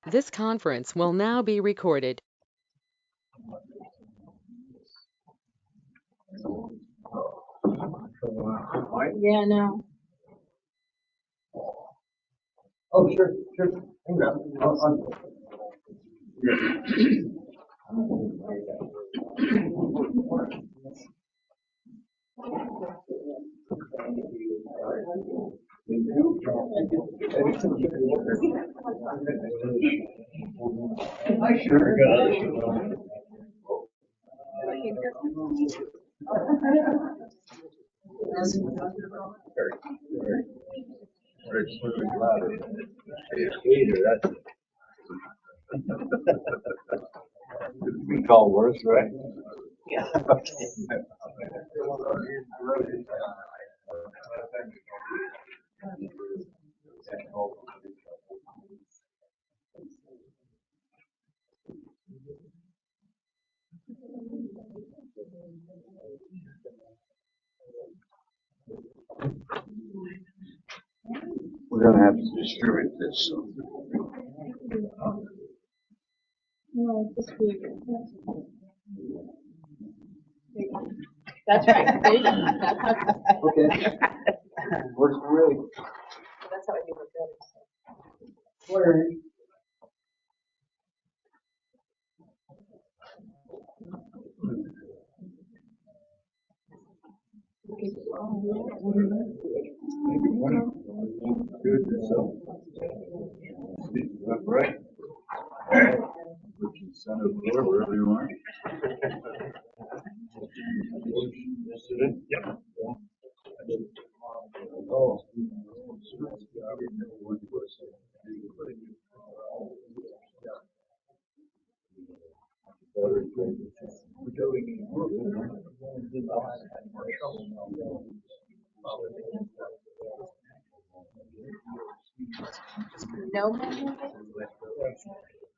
This conference will now be recorded. Yeah, no. Oh, sure, sure. Hang on. I sure got we call worse, right? Yeah. We're gonna have to distribute this. No, it's just weird. That's right. That's how, Okay. Works for me. that's how I do it. Where? Good yourself. That's right. Son of Lord, wherever you are. Yesterday? Yeah. Oh. No.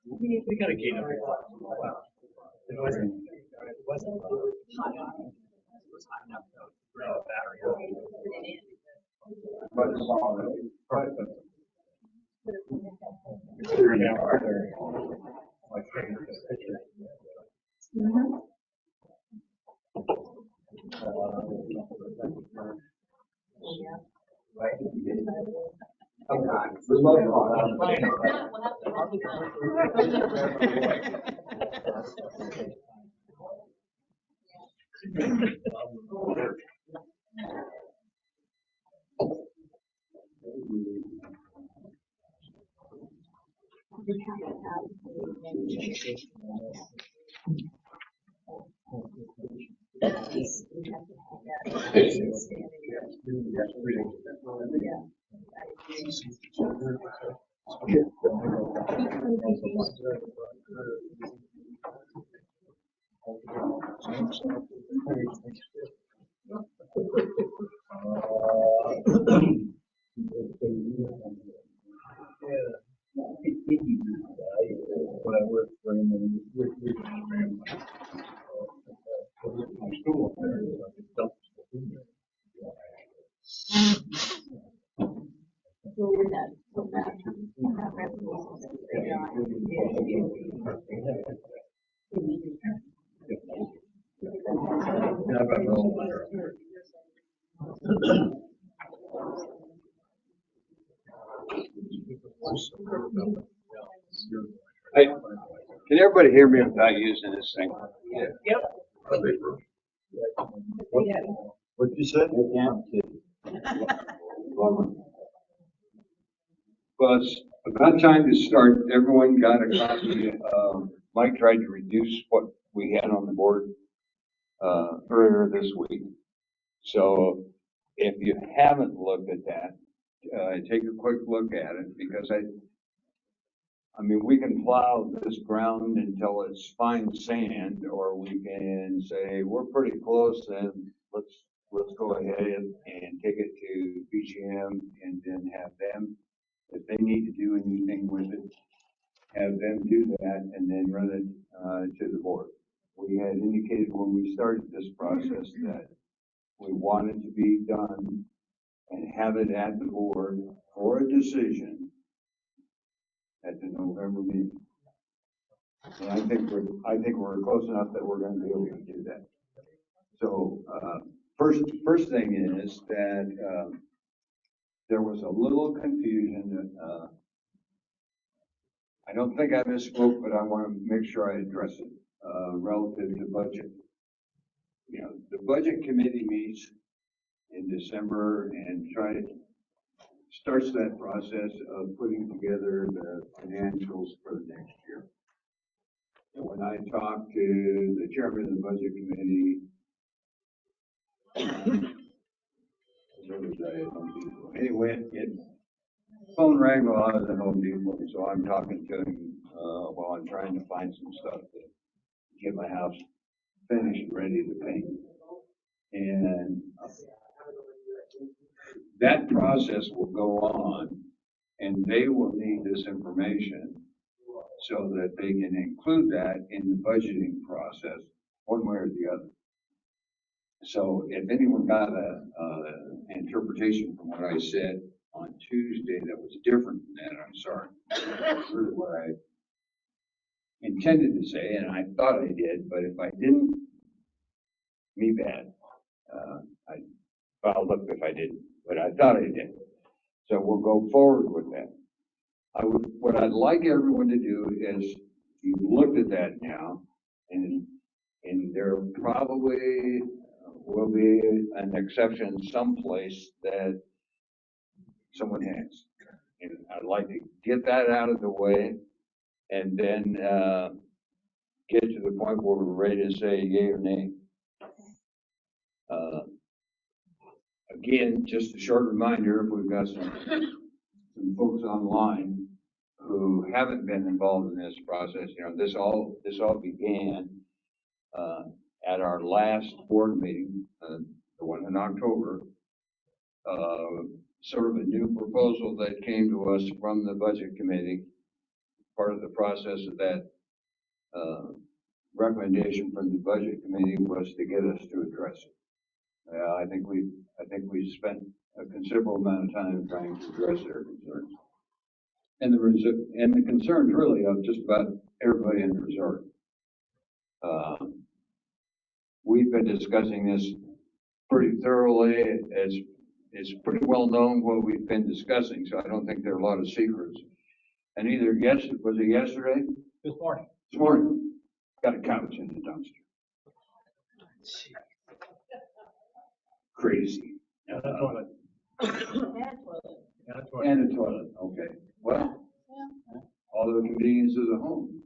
We got a gate up here. It wasn't hot enough. It was hot enough to drain the battery. But it's all right. It's here now. My favorite picture. Sometimes. When I worked for him, with school. Hey, can everybody hear me without using this thing? Yeah. Yep. What you said? Well, it's about time to start. Everyone got a copy. Mike tried to reduce what we had on the board, earlier this week. So if you haven't looked at that, take a quick look at it because I mean, we can plow this ground until it's fine sand, or we can say, we're pretty close, and let's go ahead and take it to BGM and then have them, if they need to do anything with it, have them do that and then run it, to the board. We had indicated when we started this process that we wanted to be done and have it at the board for a decision at the November meeting. And I think we're close enough that we're gonna be able to do that. So, first thing is that, there was a little confusion, I don't think I misspoke, but I want to make sure I address it, relative to budget. You know, the budget committee meets in December and starts that process of putting together the financials for the next year. And when I talked to the chairman of the budget committee, where was I at Home Depot? Anyway, phone rang while I was at Home Depot, so I'm talking to him, while I'm trying to find some stuff to get my house finished, ready to paint. And that process will go on, and they will need this information so that they can include that in the budgeting process, one way or the other. So if anyone got an interpretation from what I said on Tuesday that was different than that, I'm sorry. That's really what I intended to say, and I thought I did, but if I didn't, me bad. I fouled up if I didn't, but I thought I did. So we'll go forward with that. What I'd like everyone to do is, you've looked at that now, and there probably will be an exception someplace that someone has. And I'd like to get that out of the way, and then get to the point where we're ready to say yay or nay. Again, just a short reminder, if we've got some folks online who haven't been involved in this process, you know, this all began at our last board meeting, the one in October. Sort of a new proposal that came to us from the budget committee. Part of the process of that recommendation from the budget committee was to get us to address it. I think we spent a considerable amount of time trying to address their concerns. And the concerns really of just about everybody in the resort. We've been discussing this pretty thoroughly. It's pretty well known what we've been discussing, so I don't think there are a lot of secrets. And was it yesterday? This morning. This morning, got a couch in the dumpster. Crazy. And a toilet. And a toilet, okay. Well, all the conveniences of home.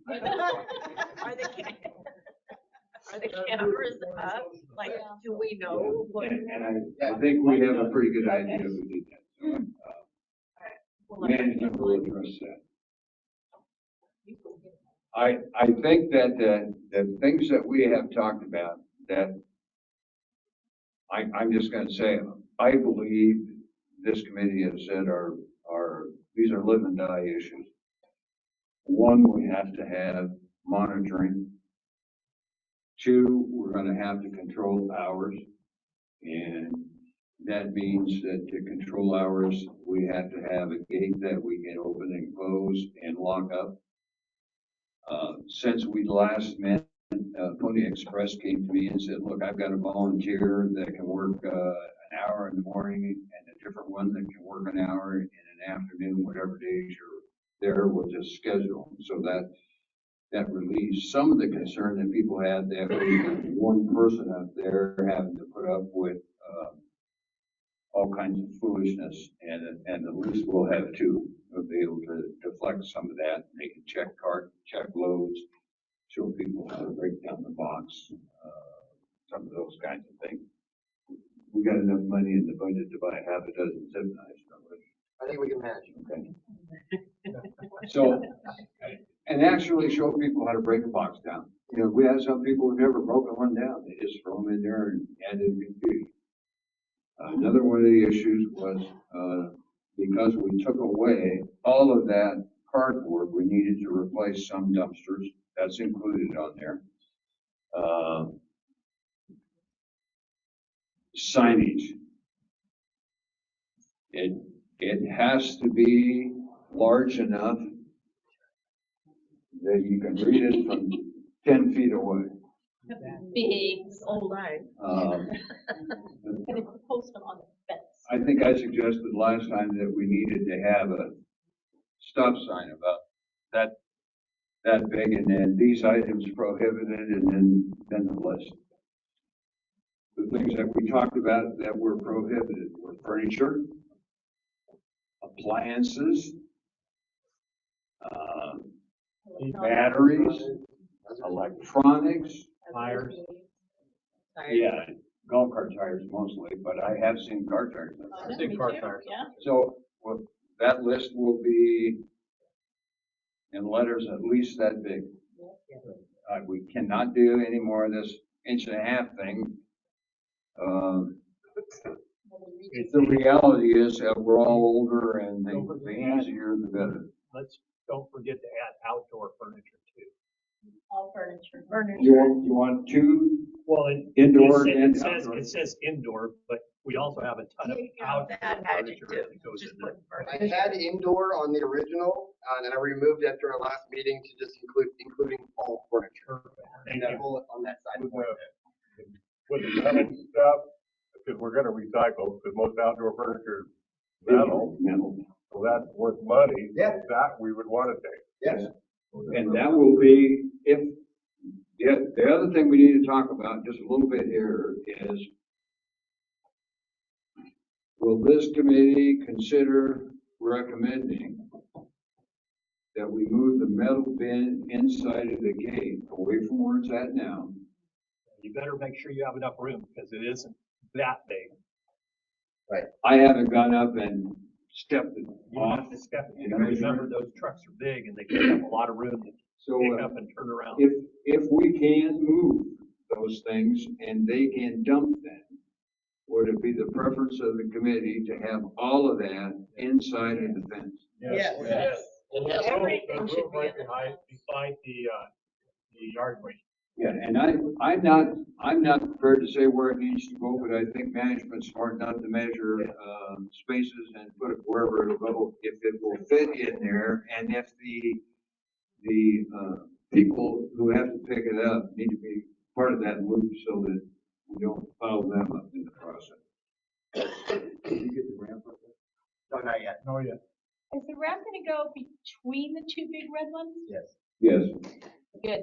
Are the cameras up? Like, do we know what? And I think we have a pretty good idea who did that. So, management will address that. I think that the things that we have talked about, that I'm just gonna say, I believe this committee has said these are live and die issues. One, we have to have monitoring. Two, we're gonna have to control hours. And that means that to control hours, we have to have a gate that we can open and close and lock up. Since we last met, Pony Express came to me and said, look, I've got a volunteer that can work an hour in the morning and a different one that can work an hour in an afternoon, whatever days you're there, we'll just schedule. So that relieves some of the concern that people had that one person up there having to put up with all kinds of foolishness, and at least we'll have two. We'll be able to deflect some of that. They can check loads, show people how to break down the box, some of those kinds of things. We got enough money in the budget to buy half a dozen zip knives, don't we? I think we can manage. Okay. So, and actually show people how to break a box down. You know, we have some people who've never broken one down. They just throw them in there and add in confusion. Another one of the issues was, because we took away all of that cardboard, we needed to replace some dumpsters. That's included on there. Signage. It has to be large enough that you can read it from 10 feet away. Big, old eyes. And if you post them on the fence. I think I suggested last time that we needed to have a stop sign about that big, and then these items prohibited, and then the list. The things that we talked about that were prohibited were furniture, appliances, batteries, electronics. Tires. Yeah, golf cart tires mostly, but I have seen car tires. I've seen car tires. Yeah. So, well, that list will be in letters at least that big. We cannot do any more of this 1.5 thing. The reality is that we're all older, and the easier the better. Let's don't forget to add outdoor furniture too. All furniture. You want two Well, indoor it and says, outdoor? it says indoor, but we also have a ton of Take outdoor out that furniture adjective, that goes just in there. put I furniture. had indoor on the original, and I removed it after our last meeting to just including all furniture. Thank That you. bullet on that side. With the metal stuff, because we're gonna recycle, because most outdoor furniture is metal, so that's worth money. Yeah. That we would wanna take. Yes. And that will be, if, the other thing we need to talk about just a little bit here is, will this committee consider recommending that we move the metal bin inside of the gate away from where it's at now? You better make sure you have enough room because it isn't that big. I haven't gone up and stepped it You don't off. have to step it. You gotta remember those trucks are big and they take up a lot of room to So pick up and turn around. if we can move those things and they can dump them, would it be the preference of the committee to have all of that inside of the fence? Yes. Everything should be Right in the beside the yard waste. Yeah, and I'm not prepared to say where it needs to go, but I think management's smart enough to measure, spaces and put it wherever it'll go, if it will fit in there, and if the people who have to pick it up need to be part of that loop so that we don't follow them up in the process. Did you get the ramp up there? No, not yet. Oh, yeah. Is the ramp gonna go between the two big red ones? Yes. Yes. Good.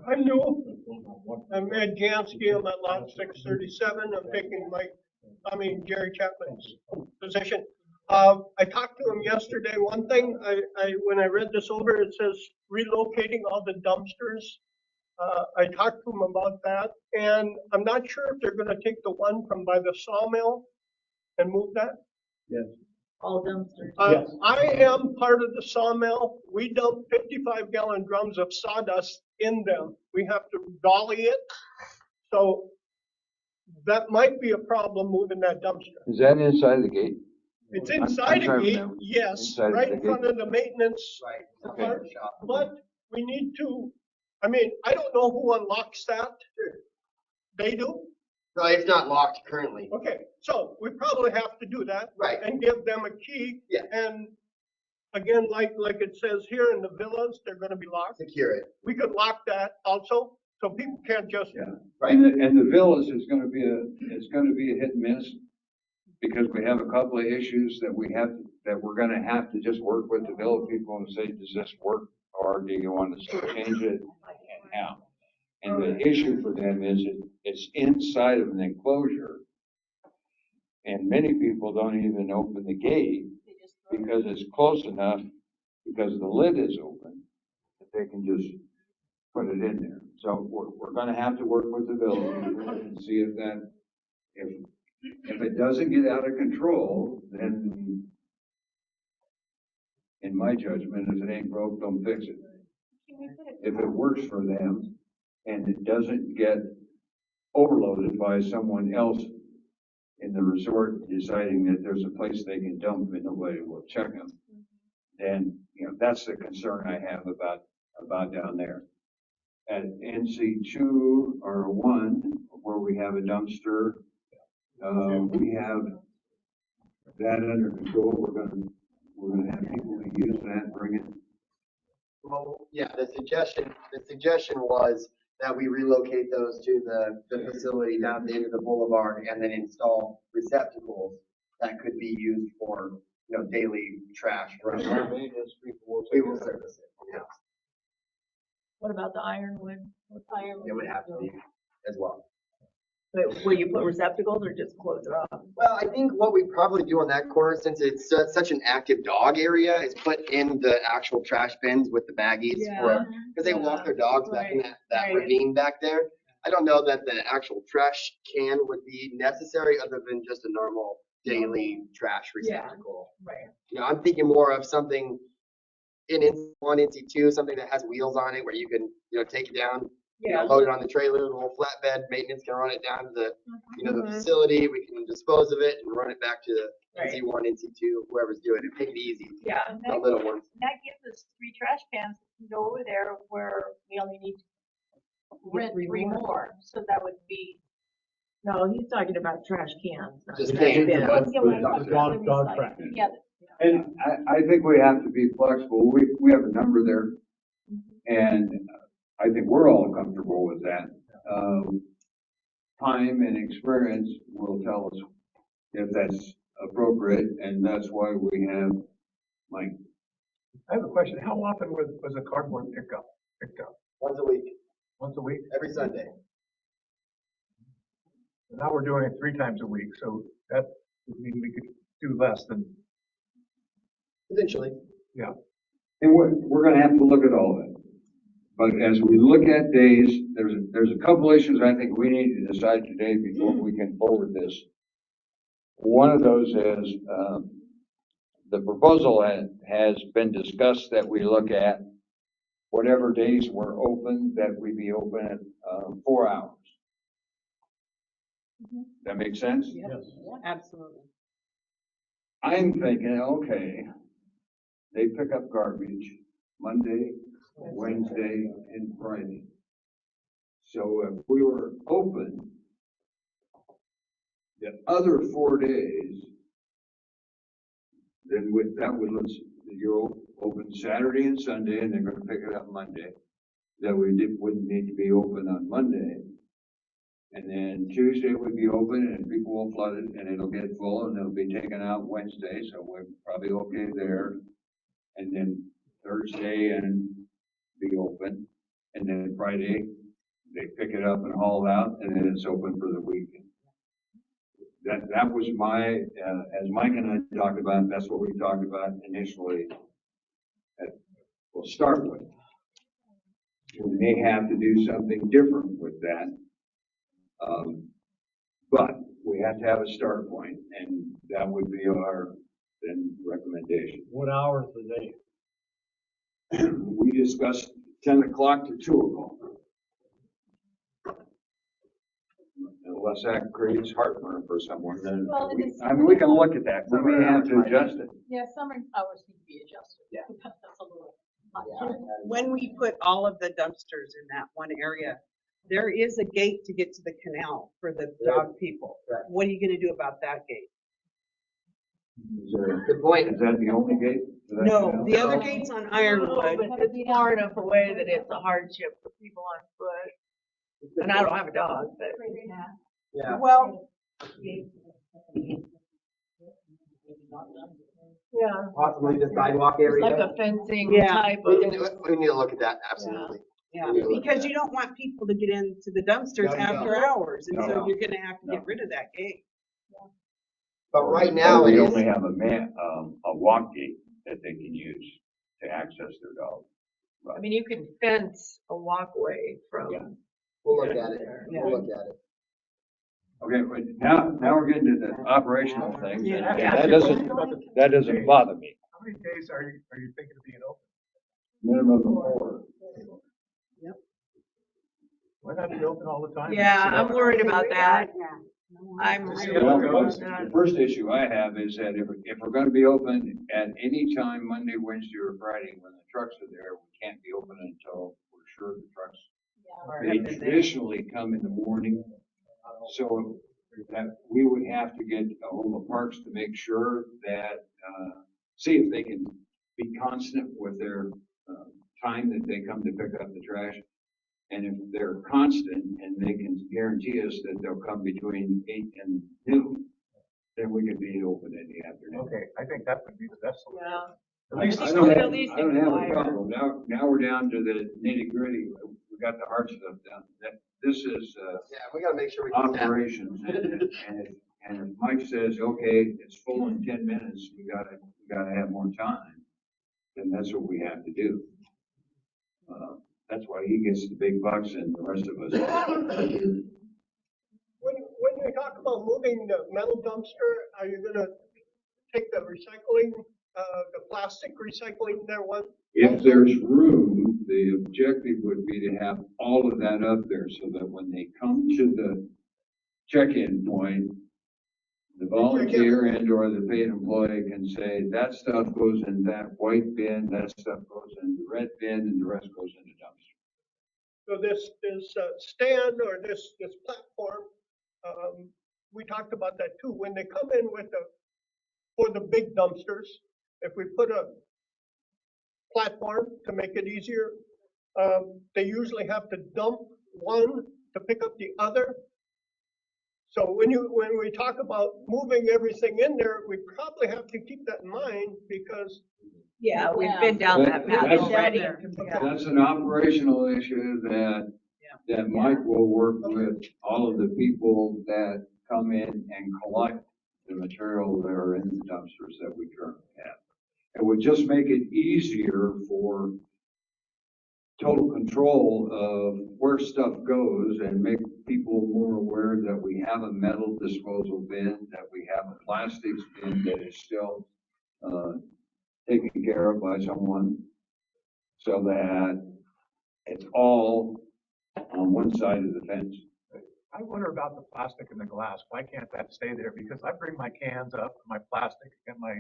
I'm new. I'm Ed Jansky. I'm at lot 637. I'm taking Jerry Chapman's position. I talked to him yesterday. One thing, when I read this over, it says relocating all the dumpsters. I talked to him about that, and I'm not sure if they're gonna take the one from by the sawmill and move that. All dumpsters. Yes. I am part of the sawmill. We dump 55-gallon drums of sawdust in them. We have to dolly it. So that might be a problem moving that dumpster. Is that inside the gate? It's I'm inside a trying to gate, remember. yes, Inside right the in gate. front of the maintenance Right. part. Shop. But we need to, I don't know who unlocks that. They do? No, it's not locked currently. Okay, so we probably have to do that. Right. And give them a key. Yeah. And again, like it says here in the villas, they're gonna be locked. Secure it. We could lock that also, so people can't just, Yeah. Right. And the villas is gonna be a hit and miss, because we have a couple of issues that we're gonna have to just work with the villa people and say, does this work? Or do you want us to change it, and how? And the issue for them is it's inside of an enclosure. And many people don't even open the gate because it's close enough, because the lid is open, that they can just put it in there. So we're gonna have to work with the village and see if it doesn't get out of control, then in my judgment, if it ain't broke, don't fix it. If it works for them and it doesn't get overloaded by someone else in the resort deciding that there's a place they can dump and nobody will check them, then, that's the concern I have about down there. At NC2 or 1, where we have a dumpster, we have that under control. We're gonna have people in use that, bring it? Well, yeah, the suggestion was that we relocate those to the facility down at the end of the boulevard and then install receptacles that could be used for, daily trash. Our maintenance people will We take will it up. service it, yeah. What about the ironwood? What's ironwood? It would have to be as well. But will you put receptacles or just close it off? Well, I think what we probably do on that corner, since it's such an active dog area, is put in the actual trash bins with the baggies for, because they walk their dogs back in that Right. ravine back there. I don't know that the actual trash can would be necessary other than just a normal daily trash receptacle. Right. I'm thinking more of something in NC1, NC2, something that has wheels on it where you can, take it down, load it on the trailer, the little flatbed, maintenance can run it down to the, the facility, we can dispose of it and run it back to the Right. NC1, NC2, whoever's doing it, make it easy, Yeah. And the that, little ones. that gives us 3 trash cans to go over there where we only need to rent 3 more. So that would be. No, he's talking about trash cans. not Just trash cans. bins. Well, yeah, for when I dog- talk about the dog recycling, trash. yeah, And I think we have to be flexible. We have a number there. And I think we're all comfortable with that. Time and experience will tell us if that's appropriate, and that's why we have, like, I have a question. How often was a cardboard picked up? Once a week, Once a week? every Sunday. Now we're doing it 3 times a week, so that would mean we could do less than, Eventually. and we're gonna have to look at all of it. But as we look at days, there's a couple issues I think we need to decide today before we can forward this. One of those is, the proposal has been discussed that we look at whatever days we're open, that we be open at, 4 hours. That makes sense? yes. Absolutely. I'm thinking, okay, they pick up garbage Monday, Wednesday, and Friday. So if we were open the other 4 days, then you're open Saturday and Sunday, and they're gonna pick it up Monday. That wouldn't need to be open on Monday. And then Tuesday would be open and people will flood it and it'll get full and it'll be taken out Wednesday, so we're probably okay there. And then Thursday and be open. And then Friday, they pick it up and haul it out and then it's open for the weekend. That was as Mike and I talked about, that's what we talked about initially. We'll start with. We may have to do something different with that. But we have to have a start point, and that would be our then recommendation. What hours a day? We discussed 10 o'clock to 2 o'clock. Unless that creates heartburn for someone, then Well, it is- we can look at that. We may have to adjust it. Yeah, summer hours need to be adjusted. Yeah. That's a little. When we put all of the dumpsters in that one area, there is a gate to get to the canal for the dog people. Right. What are you gonna do about that gate? Good point. Is that the only gate? for that No, canal? the other gate's on Ironwood. But it's far enough away that it's a hardship for people on foot. And I don't have a dog, but. Yeah. Well, Yeah. Possibly the sidewalk It's area. like a fencing Yeah. type We of. need to look at that, absolutely. yeah, because you don't want people to get into the dumpsters No, you after don't. hours, and so No. you're gonna have to No. get rid of that gate. But right now, it We is, only have a walk gate that they can use to access their dog. I mean, you can fence a walkway Yeah. from. we'll look at it, Yeah. we'll look at it. Okay, but now we're getting to the operational things, and Yeah. that doesn't bother me. How many days are you thinking of being open? Minimum of 4. Why not be open all the time? Yeah, I'm worried about that. I'm. Just see really how it worried goes. about The that. first issue I have is that if we're gonna be open at any time, Monday, Wednesday, or Friday, when the trucks are there, we can't be open until we're sure the trucks. They traditionally come in the morning, so that we would have to get a hold of Parks to make sure that, see if they can be constant with their time that they come to pick up the trash? And if they're constant and they can guarantee us that they'll come between 8 and noon, then we could be open in the afternoon. Okay, I think that would be the best solution. Yeah. At least I it's don't not- have, at least I don't have a inquire. problem. Now we're down to the nitty gritty. We got the hard stuff done. This is, Yeah, we gotta make sure we can. operations. And if Mike says, okay, it's full in 10 minutes, we gotta have more time, then that's what we have to do. That's why he gets the big bucks and the rest of us. When you talk about moving the metal dumpster, are you gonna take the recycling, the plastic recycling there one? If there's room, the objective would be to have all of that up there so that when they come to the check-in point, the volunteer and or the paid employee can say, that stuff goes in that white bin, that stuff goes in the red bin, and the rest goes in the dumpster. So this stand or this platform, we talked about that too. When they come in with for the big dumpsters, if we put a platform to make it easier, they usually have to dump one to pick up the other. So when we talk about moving everything in there, we probably have to keep that in mind because Yeah, we've been down that path That's- already. That's an operational issue that Mike will work with all of the people that come in and collect the material that are in the dumpsters that we currently have. It would just make it easier for total control of where stuff goes and make people more aware that we have a metal disposal bin, that we have a plastics bin that is still taken care of by someone, so that it's all on one side of the fence. I wonder about the plastic and the glass. Why can't that stay there? Because I bring my cans up, my plastic and my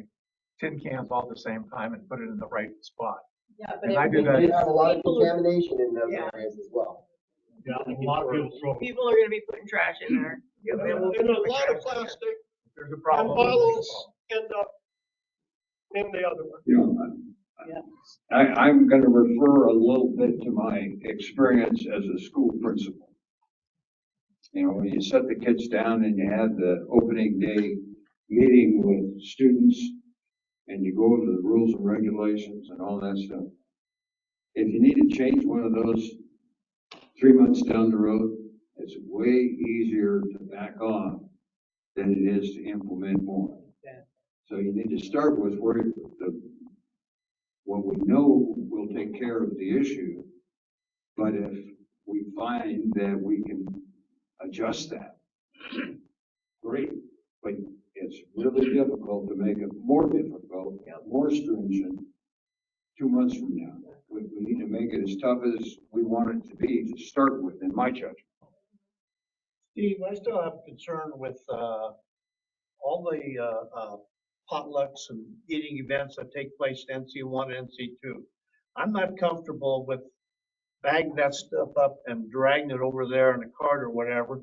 tin cans all at the same time and put it in the right spot. Yeah, but And I it do would that. We have a lot of people- contamination in those Yeah. areas as well. Yeah, a lot of people throw. People are gonna be putting trash in there. Yeah, they will be and a putting lot of trash in there. plastic There's a and problem. bottles end up in the other one. You know, I'm gonna refer a little bit to my experience as a school principal. You know, when you set the kids down and you have the opening day meeting with students and you go over the rules and regulations and all that stuff. If you need to change one of those 3 months down the road, it's way easier to back off than it is to implement more. So you need to start with what we know will take care of the issue. But if we find that we can adjust that, great. But it's really difficult to make it more difficult, more stringent 2 months from now. We need to make it as tough as we want it to be to start with, in my judgment. Steve, I still have concern with, all the, potlucks and eating events that take place in NC1 and NC2. I'm not comfortable with bagging that stuff up and dragging it over there in a cart or whatever.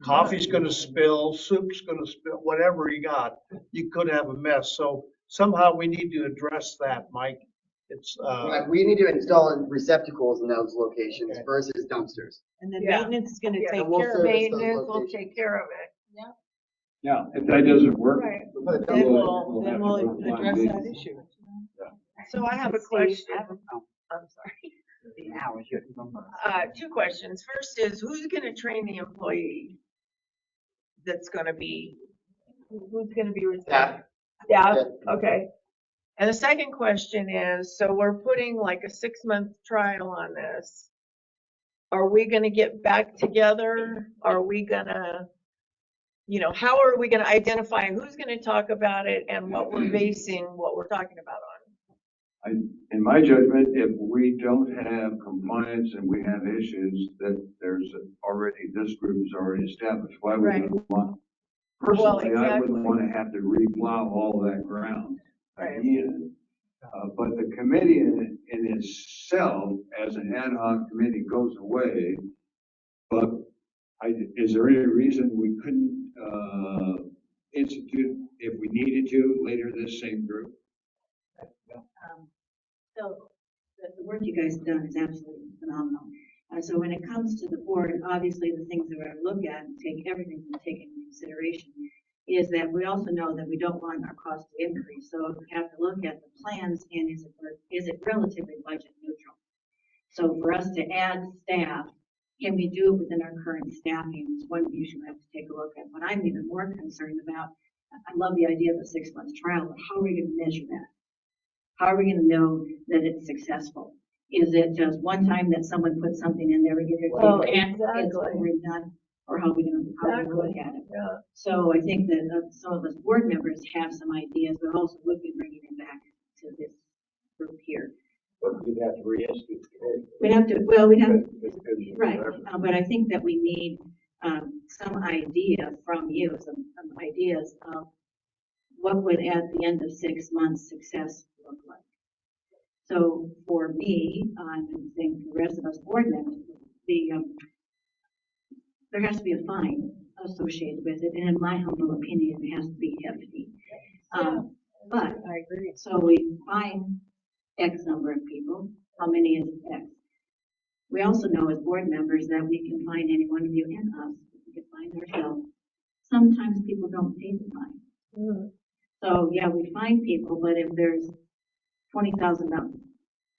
Coffee's gonna spill, soup's gonna spill, whatever you got, you could have a mess. So somehow we need to address that, Mike. It's, Right, we need to install receptacles in those locations versus dumpsters. And then Yeah. maintenance is gonna Yeah, take and we'll care of service it. those Maintenance will locations. take care of it. Now, if that doesn't work. Right. We'll put a Then dump- then have to we'll go find address it. that issue. So I have a Steve, question. I have a- oh, I'm sorry. the hours, you're- Two questions. First is, who's gonna train the employee that's gonna be, who's gonna be responsible? Yeah, okay. And the second question is, so we're putting like a 6-month trial on this. Are we gonna get back together? Are we gonna, how are we gonna identify who's gonna talk about it and what we're basing what we're talking about on? In my judgment, if we don't have compliance and we have issues, that there's already, this group is already established. Why would Right. we want? Well, Personally, I wouldn't exactly. want to have to replow all that ground Right. again. But the committee in itself, as an ad hoc committee, goes away. But is there any reason we couldn't, institute, if we needed to, later this same group? So the work you guys have done is absolutely phenomenal. So when it comes to the board, obviously the things that we look at and take everything we take into consideration is that we also know that we don't want our costs to increase. So we have to look at the plans and is it relatively budget neutral? So for us to add staff, can we do it within our current staffing? Is one issue we have to take a look at. But I'm even more concerned about, I love the idea of a 6-month trial, but how are we going to measure that? How are we going to know that it's successful? Is it just one time that someone puts something in there, we get their feedback, it's over and done? Or how are we going to look at it? Yeah. So I think that some of us board members have some ideas, but also would be bringing it back to this group here. But you'd have to re-institute the committee. We'd have to, well, we'd have, Because right, but I think that we need some idea from you, some ideas of what would at the end of 6 months success look like. So for me, I think the rest of us board members, there has to be a fine associated with it, and in my humble opinion, it has to be hefty. But I agree. so we find X number of people. How many is X? We also know as board members that we can find any one of you and us. We can find ourselves. Sometimes people don't pay the fine. Mm. So yeah, we find people, but if there's $20,000,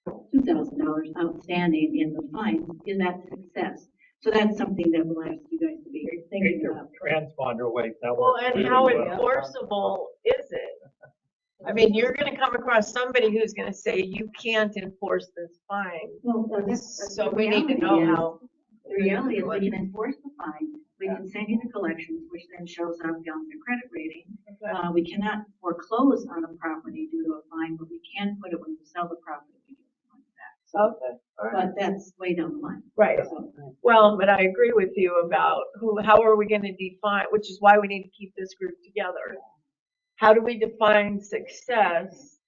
$2,000 outstanding in the fine, is that success? So that's something that we'll ask you guys to be thinking Take about. the transponder away. That Well, works and really how well. enforceable is it? I mean, you're gonna come across somebody who's gonna say you can't enforce this fine. Well, So we need to know how. The reality is we can enforce the fine, we can send you the collections, which then shows up on your credit rating. We cannot foreclose on a property due to a fine, but we can put it when you sell the property. We get the money back. So, but that's way down the line. Right. So, Well, but I agree with you about how are we gonna define, which is why we need to keep this group together. How do we define success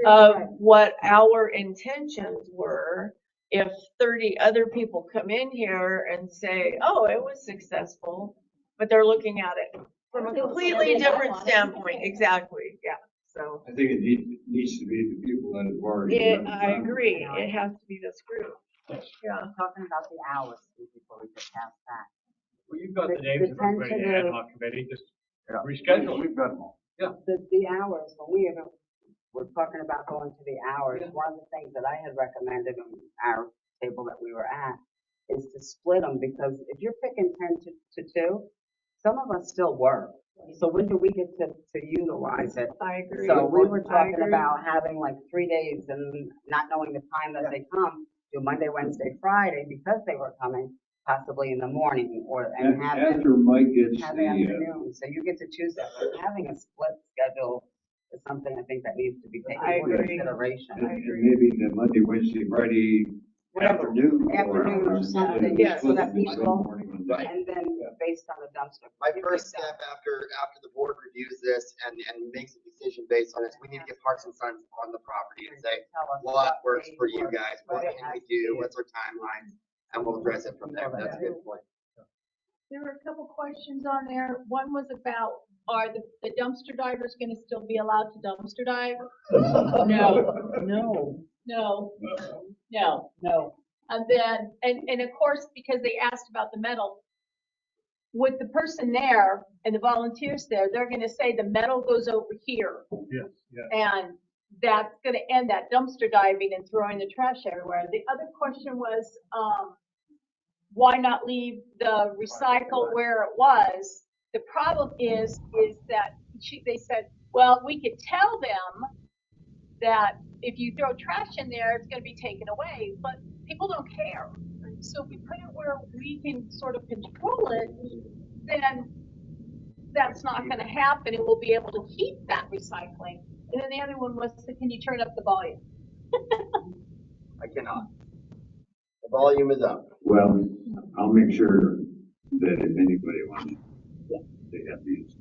of what our intentions were? If 30 other people come in here and say, oh, it was successful, but they're looking at it from a completely different standpoint. Exactly, yeah, so. I think it needs to be the people that have already. I agree, it has to be this group, yeah. Talking about the hours before we get past that. Well, you've got the The names of everybody in the tentative- ad hoc committee, just reschedule. We've got them all. The hours, when we were talking about going to the hours, one of the things that I had recommended on our table that we were at is to split them, because if you're picking 10 to 2, some of us still work. So when do we get to utilize it? I agree. So we were talking agree. about having like 3 days and not knowing the time that they come, do Monday, Wednesday, Friday, because they were coming possibly in the morning and have them After Mike gets have the, afternoon, so you get to choose that. But having a split schedule is something I think that needs to be taken I into agree. consideration. and maybe the Monday, Wednesday, Friday Whatever, afternoon. afternoon or something, Yeah, so that split people, morning and Right. and then based on the dumpster. My first step after the board reviews this and makes a decision based on this, we need to get Parks and Sons on the property and say, Tell us what works day for you works, guys? What it can we has to do? be. What's our timeline? And we'll address it from there. That's a good point. There were a couple questions on there. One was about, are the dumpster divers gonna still be allowed to dumpster dive? No, No, no, no. no. And then, and of course, because they asked about the metal, with the person there and the volunteers there, they're gonna say the metal goes over here. Yes, yes. And that's gonna end that dumpster diving and throwing the trash everywhere. The other question was, why not leave the recycle where it was? The problem is that they said, well, we could tell them that if you throw trash in there, it's gonna be taken away, but people don't care. So if we put it where we can sort of control it, then that's not gonna happen, and we'll be able to keep that recycling. And then the other one was, can you turn up the volume? I cannot. The volume is up. Well, I'll make sure that if anybody wants, they have these.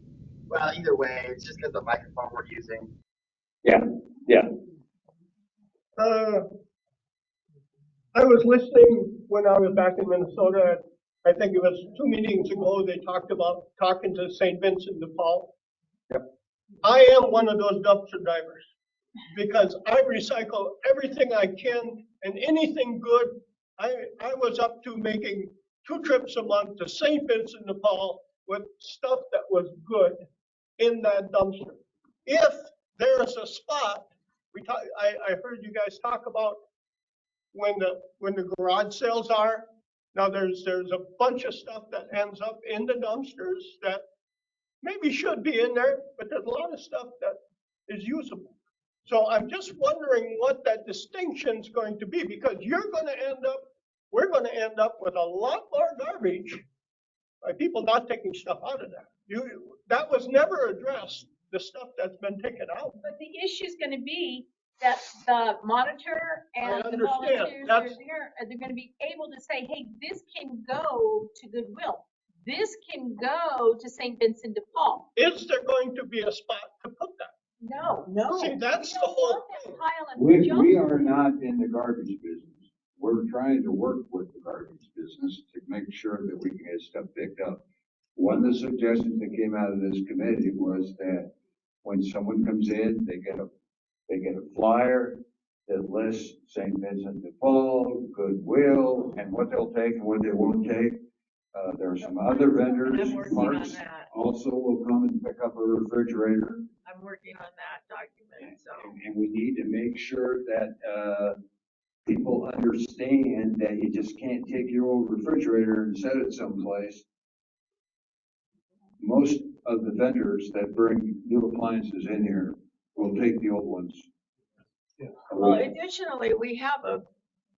Well, either way, it's just because the microphone we're using. Yeah. I was listening when I was back in Minnesota. I think it was 2 meetings ago, they talked about talking to St. Vincent de Paul. Yep. I am one of those dumpster divers. because I recycle everything I can and anything good. I was up to making 2 trips a month to St. Vincent de Paul with stuff that was good in that dumpster. If there's a spot, I heard you guys talk about when the garage sales are. Now there's a bunch of stuff that ends up in the dumpsters that maybe should be in there, but there's a lot of stuff that is usable. So I'm just wondering what that distinction is going to be, because we're going to end up with a lot more garbage by people not taking stuff out of there. That was never addressed, the stuff that's been taken out. But the issue is going to be that the monitor and the volunteers that are there, they're going to be able to say, hey, this can go to Goodwill. This can go to St. Vincent de Paul. Is there going to be a spot to put that? No. See, that's the whole thing. We are not in the garbage business. We're trying to work with the garbage business to make sure that we can get stuff picked up. One of the suggestions that came out of this committee was that when someone comes in, they get a flyer that lists St. Vincent de Paul, Goodwill, and what they'll take and what they won't take. There are some other vendors, Marks also will come and pick up a refrigerator. I'm working on that document, so. And we need to make sure that, people understand that you just can't take your old refrigerator and set it someplace. Most of the vendors that bring new appliances in here will take the old ones. Well, additionally, we have a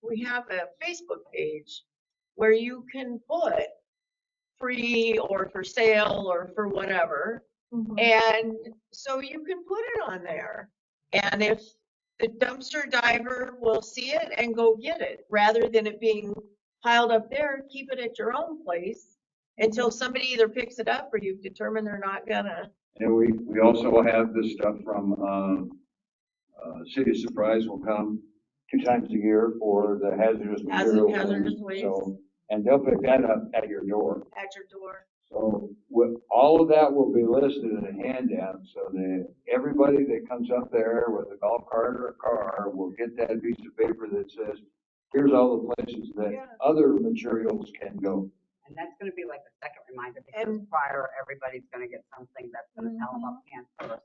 Facebook page where you can put free or for sale or for whatever. And so you can put it on there. And if the dumpster diver will see it and go get it, rather than it being piled up there, keep it at your own place until somebody either picks it up or you've determined they're not gonna. And we also have this stuff from, City of Surprise will come 2 times a year for the hazardous material. Hazardous waste. So, and they'll pick that up at your door. At your door. So with all of that will be listed in a handout, so that everybody that comes up there with a golf cart or a car will get that piece of paper that says, here's all the places that other materials can go. And that's gonna be like a second reminder, because prior, everybody's gonna get something that's gonna tell them about cans first.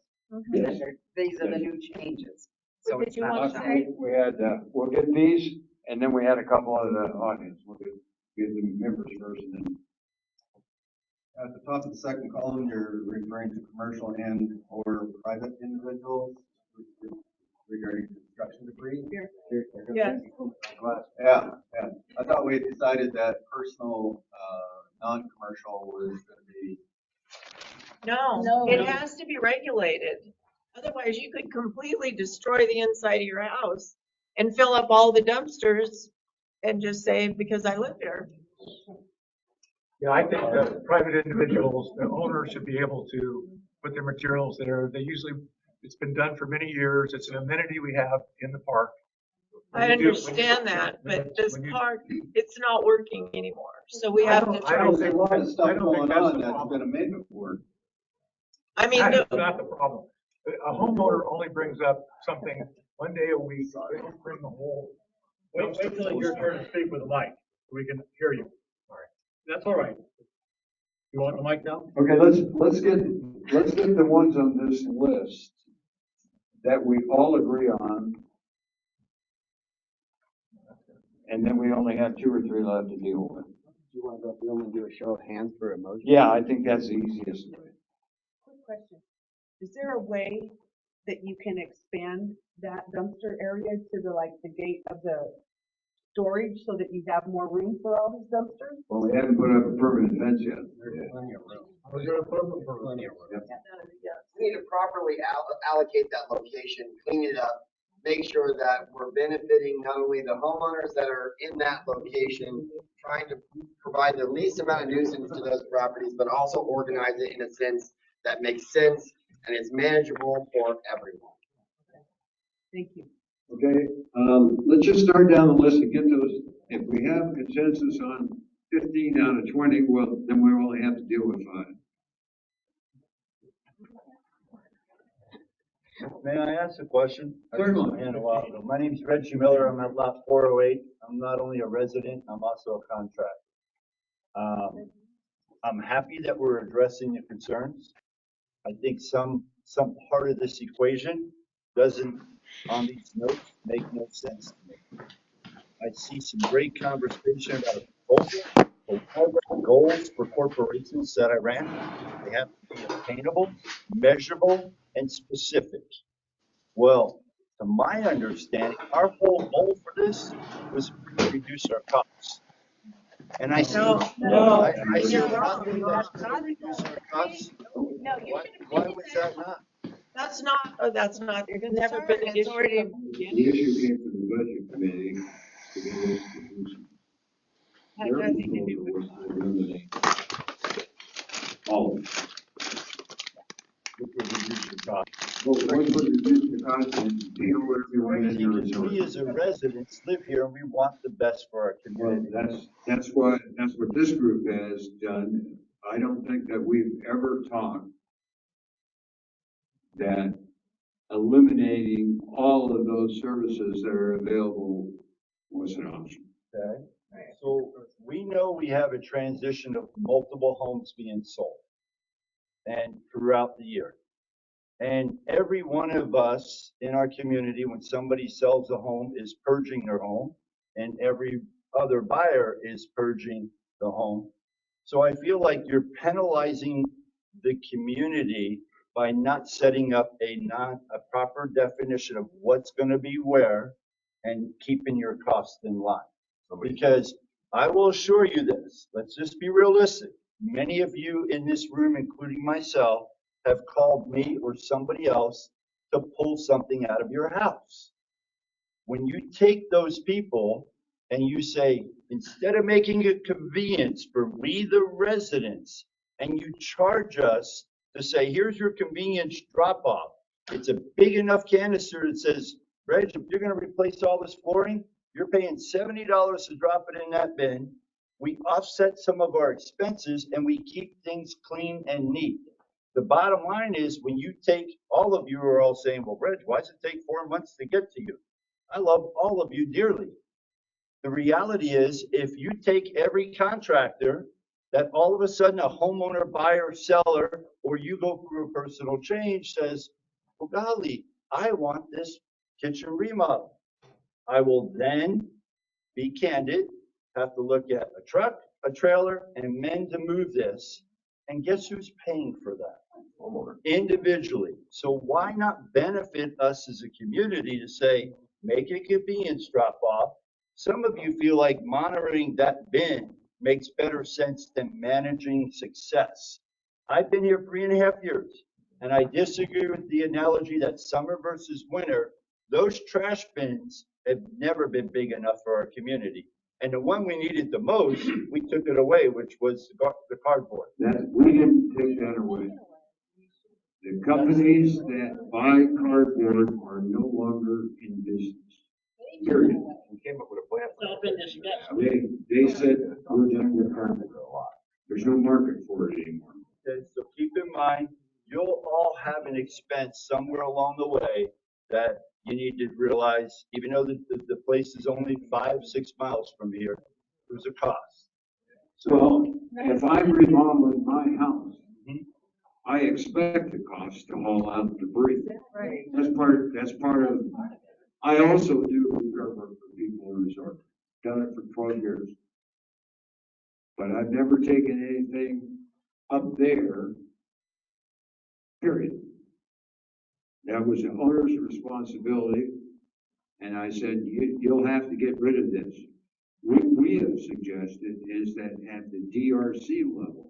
These are the new changes. So Did it's you not want to showing. say? We had, we'll get these, and then we had a couple of the audience. We'll get the members first, and then. At the top of the second column, you're referring to commercial and or private individuals regarding construction debris. Yes. Yeah. I thought we had decided that personal, non-commercial was gonna be. No, it has to be regulated. Otherwise, you could completely destroy the inside of your house and fill up all the dumpsters and just say, because I live here. Yeah, I think that private individuals, the owners should be able to put their materials there. It's been done for many years. It's an amenity we have in the park. I understand that, but this park, it's not working anymore. So we have to I try. don't think, There's a lot of stuff I don't think going that's on the that's problem. gonna make it work. I mean, That's not the problem. A homeowner only brings up something one day a week. They don't bring the whole. Wait till your turn to speak with the mic. We can hear you. All right. That's all right. You want the mic now? okay, let's get the ones on this list that we all agree on. And then we only have 2 or 3 left to deal with. You wanna go through them and do a show of hands for emotion? Yeah, I think that's the easiest way. Quick question. Is there a way that you can expand that dumpster area to the gate of the storage so that you have more room for all these dumpsters? Well, we haven't put up a permanent fence yet. There's plenty of room. Was there a problem for Plenty of room. yeah. We need to properly allocate that location, clean it up, make sure that we're benefiting not only the homeowners that are in that location, trying to provide the least amount of nuisance to those properties, but also organize it in a sense that makes sense and is manageable for everyone. Thank you. Okay, let's just start down the list and get those. If we have consensus on 15 out of 20, well, then we only have to deal with 5. May I ask a question? Certainly. My name's Reggie Miller. I'm at lot 408. I'm not only a resident, I'm also a contractor. I'm happy that we're addressing the concerns. I think some part of this equation doesn't, on these notes, make no sense to me. I see some great conversation about a proposal, but what are the goals for corporations that I ran? They have to be attainable, measurable, and specific. Well, to my understanding, our whole goal for this was to reduce our costs. And I see, I see you're nothing wrong. that's gonna reduce our costs. Why was that not? That's not, it's never been an It's issue. already- The issue came from the budget committee to get us to do some. Had Their nothing to do proposal with. was to eliminate all of it. Which would reduce your costs. Well, one would reduce the cost and deal with everyone in your resort. We as a residents live here and we want the best for our Well, community. that's what this group has done. I don't think that we've ever talked that eliminating all of those services that are available was an option. Okay, so we know we have a transition of multiple homes being sold and throughout the year. And every one of us in our community, when somebody sells a home, is purging their home, and every other buyer is purging the home. So I feel like you're penalizing the community by not setting up a proper definition of what's gonna be where and keeping your costs in line. Because I will assure you this, let's just be realistic. Many of you in this room, including myself, have called me or somebody else to pull something out of your house. When you take those people and you say, instead of making it convenience for we, the residents, and you charge us to say, here's your convenience drop off. It's a big enough canister that says, Reg, if you're gonna replace all this flooring, you're paying $70 to drop it in that bin. We offset some of our expenses and we keep things clean and neat. The bottom line is when you take, all of you are all saying, well, Reg, why does it take 4 months to get to you? I love all of you dearly. The reality is if you take every contractor that all of a sudden a homeowner, buyer, seller, or you go through a personal change says, well, golly, I want this kitchen remodel. I will then be candid, have to look at a truck, a trailer, and men to move this. And guess who's paying for that? Individually. So why not benefit us as a community to say, make a convenience drop off. Some of you feel like monitoring that bin makes better sense than managing success. I've been here 3.5 years, and I disagree with the analogy that summer versus winter. Those trash bins have never been big enough for our community. And the one we needed the most, we took it away, which was the cardboard. We didn't take that away. The companies that buy cardboard are no longer in business. Period. We came up with a plan. They said, we're done with cardboard. There's no market for it anymore. Okay, so keep in mind, you'll all have an expense somewhere along the way that you need to realize, even though the place is only 5-6 miles from here, there's a cost. Well, if I'm remodeling my house, I expect the cost to haul out debris. That's part of, I also do repair work for people in resort. Done it for 12 years. But I've never taken anything up there, period. That was the owner's responsibility. And I said, you'll have to get rid of this. What we have suggested is that at the DRC level,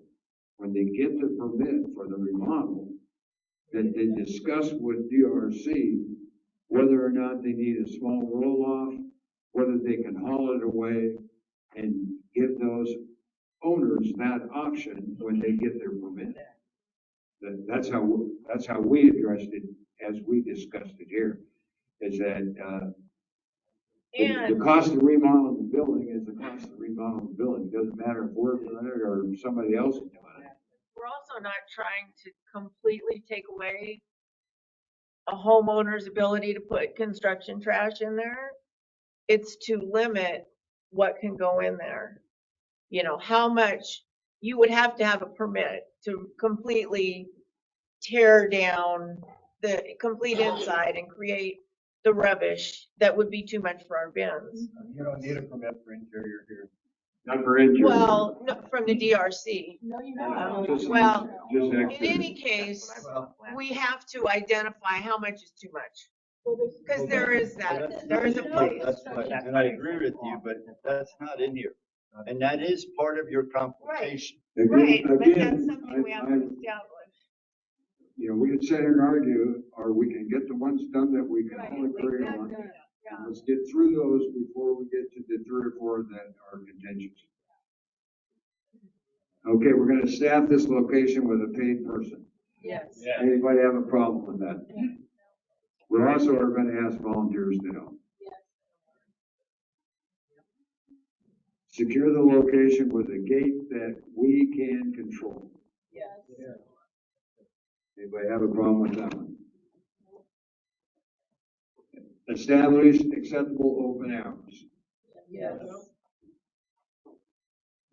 when they get the permit for the remodel, that they discuss with DRC whether or not they need a small roll-off, whether they can haul it away, and give those owners that option when they get their permit. That's how we addressed it as we discussed it here, is that the cost of remodeling the building is the cost of remodeling the building. It doesn't matter if we're doing it or somebody else is doing it. We're also not trying to completely take away a homeowner's ability to put construction trash in there. It's to limit what can go in there. You know, how much you would have to have a permit to completely tear down the complete inside and create the rubbish that would be too much for our bins. You don't need a permit for interior here. Not for interior. Well, no, from the DRC. Just- Well, just in exterior. any case, we have to identify how much is too much. Because there is a place. That's right, and I agree with you, but that's not in here. And that is part of your complication. Right, but Again, that's something we have to I- establish. You know, we can sit here and argue, or we can get the ones done that we can all agree on. Let's get through those before we get to the 3 or 4 that are contentious. Okay, we're gonna staff this location with a paid person. Yes. Anybody have a problem with that? We also are gonna ask volunteers to help. Secure the location with a gate that we can control. Yes. Anybody have a problem with that one? Establish acceptable open hours. Yes.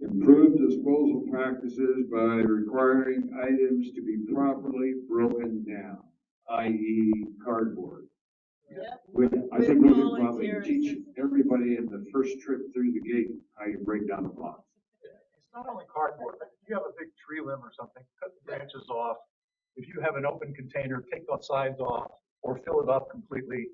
Improve disposal practices by requiring items to be properly broken down, i.e. cardboard. I think we could probably teach everybody in the first trip through the gate how you break down a box. It's not only cardboard, but if you have a big tree limb or something, cut the branches off. If you have an open container, take the sides off or fill it up completely.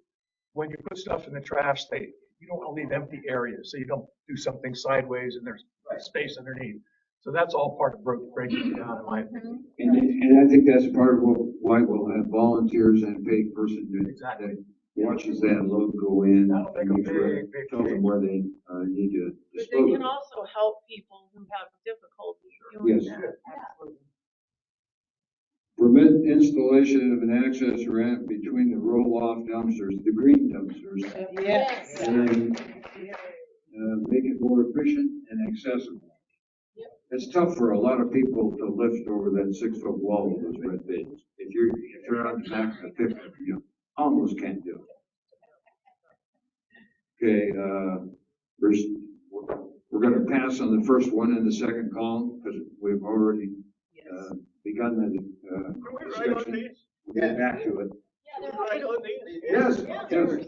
When you put stuff in the trash, you don't want to leave empty areas, so you don't do something sideways and there's space underneath. So that's all part of breaking it down, in my opinion. And I think that's part of why we'll have volunteers and a paid person that watches that load go in and make sure it tells them where they need to But they dispose can of. also help people who have difficulty doing Yes. that. Permit installation of an access ramp between the roll-off dumpsters, the green dumpsters, Yes. and make it more efficient and accessible. It's tough for a lot of people to lift over that 6-foot wall with those red bins. If you're on the back of the pickup, you almost can't do it. Okay, we're gonna pass on the first one in the second column, because we've already, begun the, discussion. We'll get back to it. Yes, yes.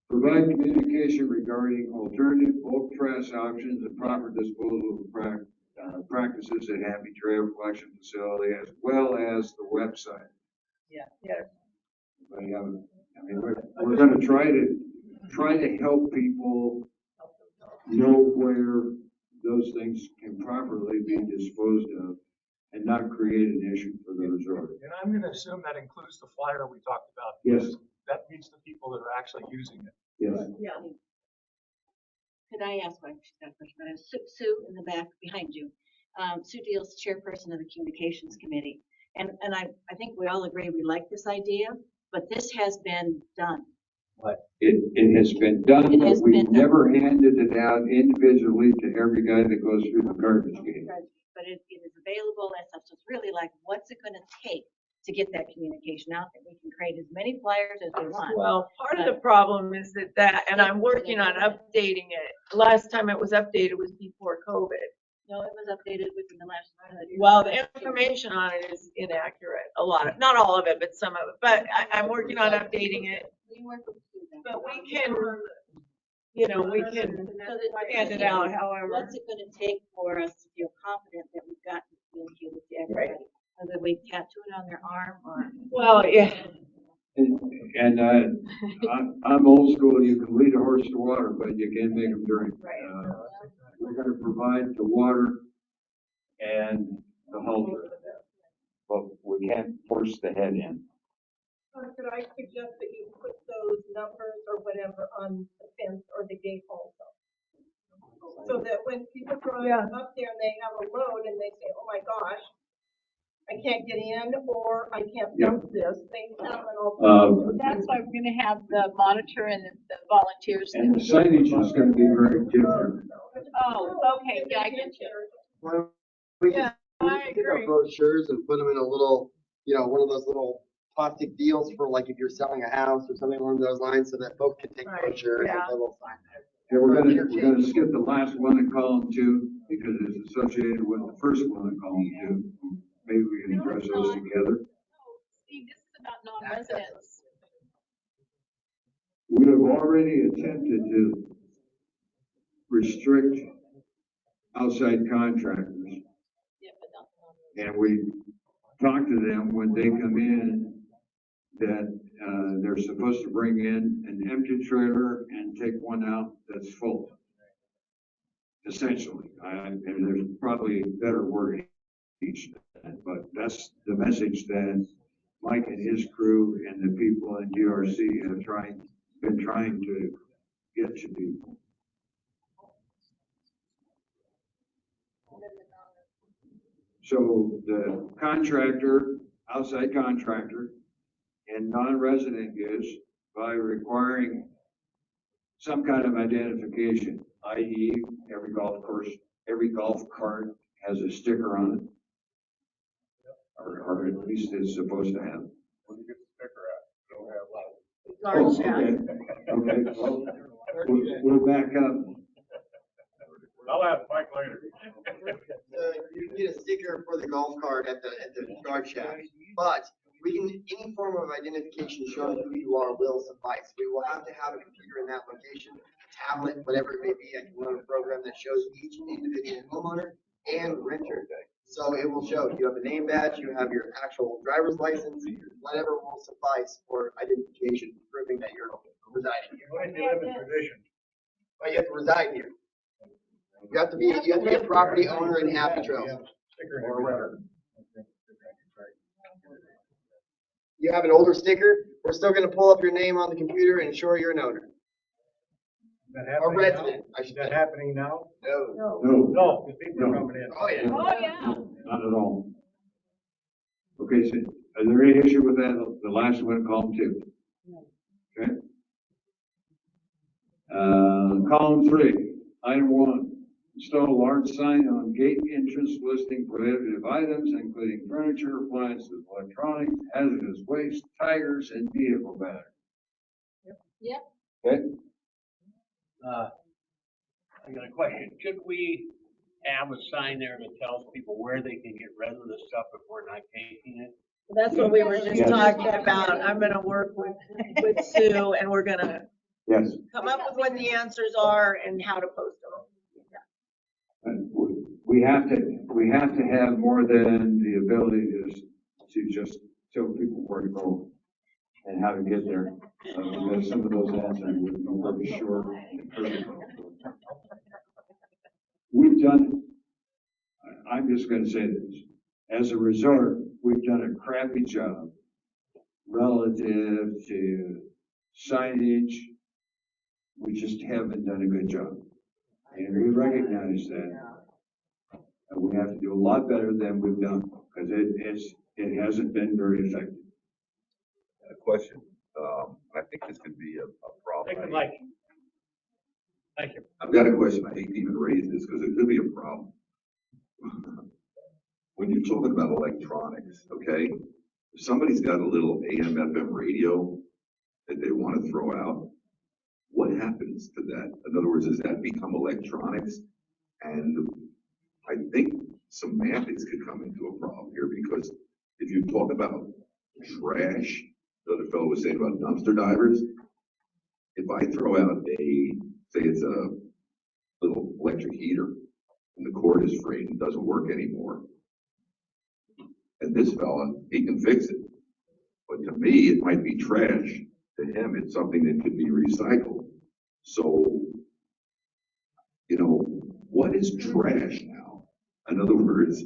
Provide communication regarding alternative bulk trash options and proper disposal of practices at Happy Trail Collection Facility, as well as the website. Yes. I mean, we're gonna try to help people know where those things can properly be disposed of and not create an issue for the resort. And I'm gonna assume that includes the flyer we talked about. Yes. Because that means the people that are actually using it. Yes. Yeah. Could I ask one question? Sue in the back behind you. Sue Deal's chairperson of the communications committee. And I think we all agree we like this idea, but this has been done. It has been done, It but has we've been done. never handed it out individually to every guy that goes through the garbage gate. But it is available and stuff, so it's really like, what's it gonna take to get that communication out, that we can create as many flyers as we want? Well, part of the problem is that, and I'm working on updating it. Last time it was updated was before COVID. No, it was updated within the last. Well, the information on it is inaccurate, a lot of, not all of it, but some of it. But I'm working on updating it. But we can, we can hand it out however. What's it gonna take for us to feel confident that we've got to communicate to everybody? Whether we tattoo it on their arm or. Well, yeah. And I'm old school. You can lead a horse to water, but you can't make them drink. We're going to provide the water and the halter, but we can't force the head in. Could I suggest that you put those numbers or whatever on the fence or the gate also? So that when people drive up there and they have a load and they say, oh my gosh, I can't get in or I can't dump this, they have an alternative. That's why we're gonna have the monitor and the volunteers. And the signage is going to be very different. Oh, okay, yeah, I get you. Well, we can I take our agree. brochures and put them in a little, one of those little plastic deals for like if you're selling a house or something along those lines, so that folks can take Right, pictures and yeah. put a little sign there. Yeah, we're gonna skip the last one in column 2 because it's associated with the first one in column 2. Maybe we can address those together. Steve, this is about non-residents. We have already attempted to restrict outside contractors. Yeah, but not non-residents. And we talk to them when they come in that they're supposed to bring in an empty trailer and take one out that's full. Essentially, and there's probably better wording each, but that's the message that Mike and his crew and the people in GRC have been trying to get to people. So the contractor, outside contractor, and non-resident use by requiring some kind of identification, i.e. every golf cart has a sticker on it. Or at least it's supposed to have. When you get the sticker out, don't have lights. Guard shack. Okay, well, we'll back up. I'll ask Mike later. You can get a sticker for the golf cart at the guard shack, but any form of identification showing who you are will suffice. We will have to have a computer in that location, a tablet, whatever it may be. I can run a program that shows each individual homeowner and renter. So it will show you have a name badge, you have your actual driver's license, whatever will suffice for identification, proving that you're residing here. What if you live in tradition? But you have to reside here. You have to be a property owner in Happy Trails. Sticker or whatever. You have an older sticker, we're still gonna pull up your name on the computer and ensure you're an owner. A resident, I Is should that say. happening now? No. No, because people are coming in. Oh, yeah. Oh, yeah. Not at all. Okay, so is there any issue with that, the last one, column 2? Okay. Column 3, item 1, install a large sign on gate entrance listing prohibitive items, including furniture, appliances, electronics, hazardous waste, tires, and vehicle batteries. Yep. Okay? I got a question. Should we have a sign there that tells people where they can get rid of the stuff if we're not taking it? That's what we were just Yes. talking about. I'm gonna work with Sue and we're gonna Yes. come up with what the answers are and how to post them. We have to have more than the ability to just tell people where to go and how to get there. Because some of those answers we're pretty sure. We've done, I'm just gonna say this, as a resort, we've done a crappy job relative to signage. We just haven't done a good job. And we recognize that. And we have to do a lot better than we've done, because it hasn't been very effective. A question, I think this could be a problem. Take the mic. Thank you. I've got a question, I hate to even raise this, because it could be a problem. When you're talking about electronics, okay, if somebody's got a little AM, FM radio that they want to throw out, what happens to that? In other words, does that become electronics? And I think semantics could come into a problem here, because if you talk about trash, the other fellow was saying about dumpster divers, if I throw out say it's a little electric heater and the cord is frayed and doesn't work anymore, and this fella, he can fix it. But to me, it might be trash. To him, it's something that could be recycled. So, what is trash now? In other words,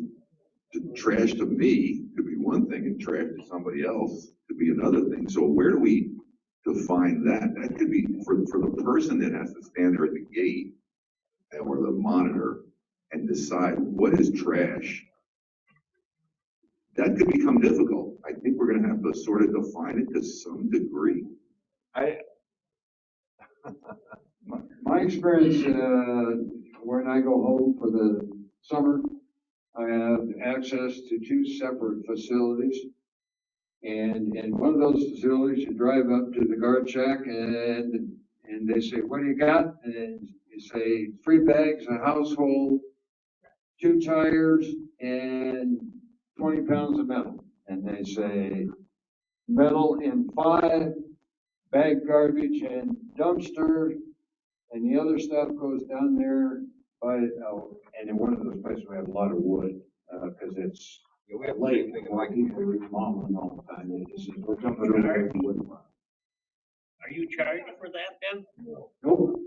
trash to me could be one thing and trash to somebody else could be another thing. So where do we define that? That could be for the person that has to stand there at the gate or the monitor and decide what is trash. That could become difficult. I think we're going to have to sort of define it to some degree. My experience, when I go home for the summer, I have access to 2 separate facilities. And in one of those facilities, you drive up to the guard shack and they say, what do you got? And you say, 3 bags, a household, 2 tires, and 20 pounds of metal. And they say, metal in 5, bag garbage and dumpster, and the other stuff goes down there by, and in one of those places we have a lot of wood, cause it's late, and like people reach mom all the time, they just say, we're jumping over there and wood. Are you charged for that then? Nope.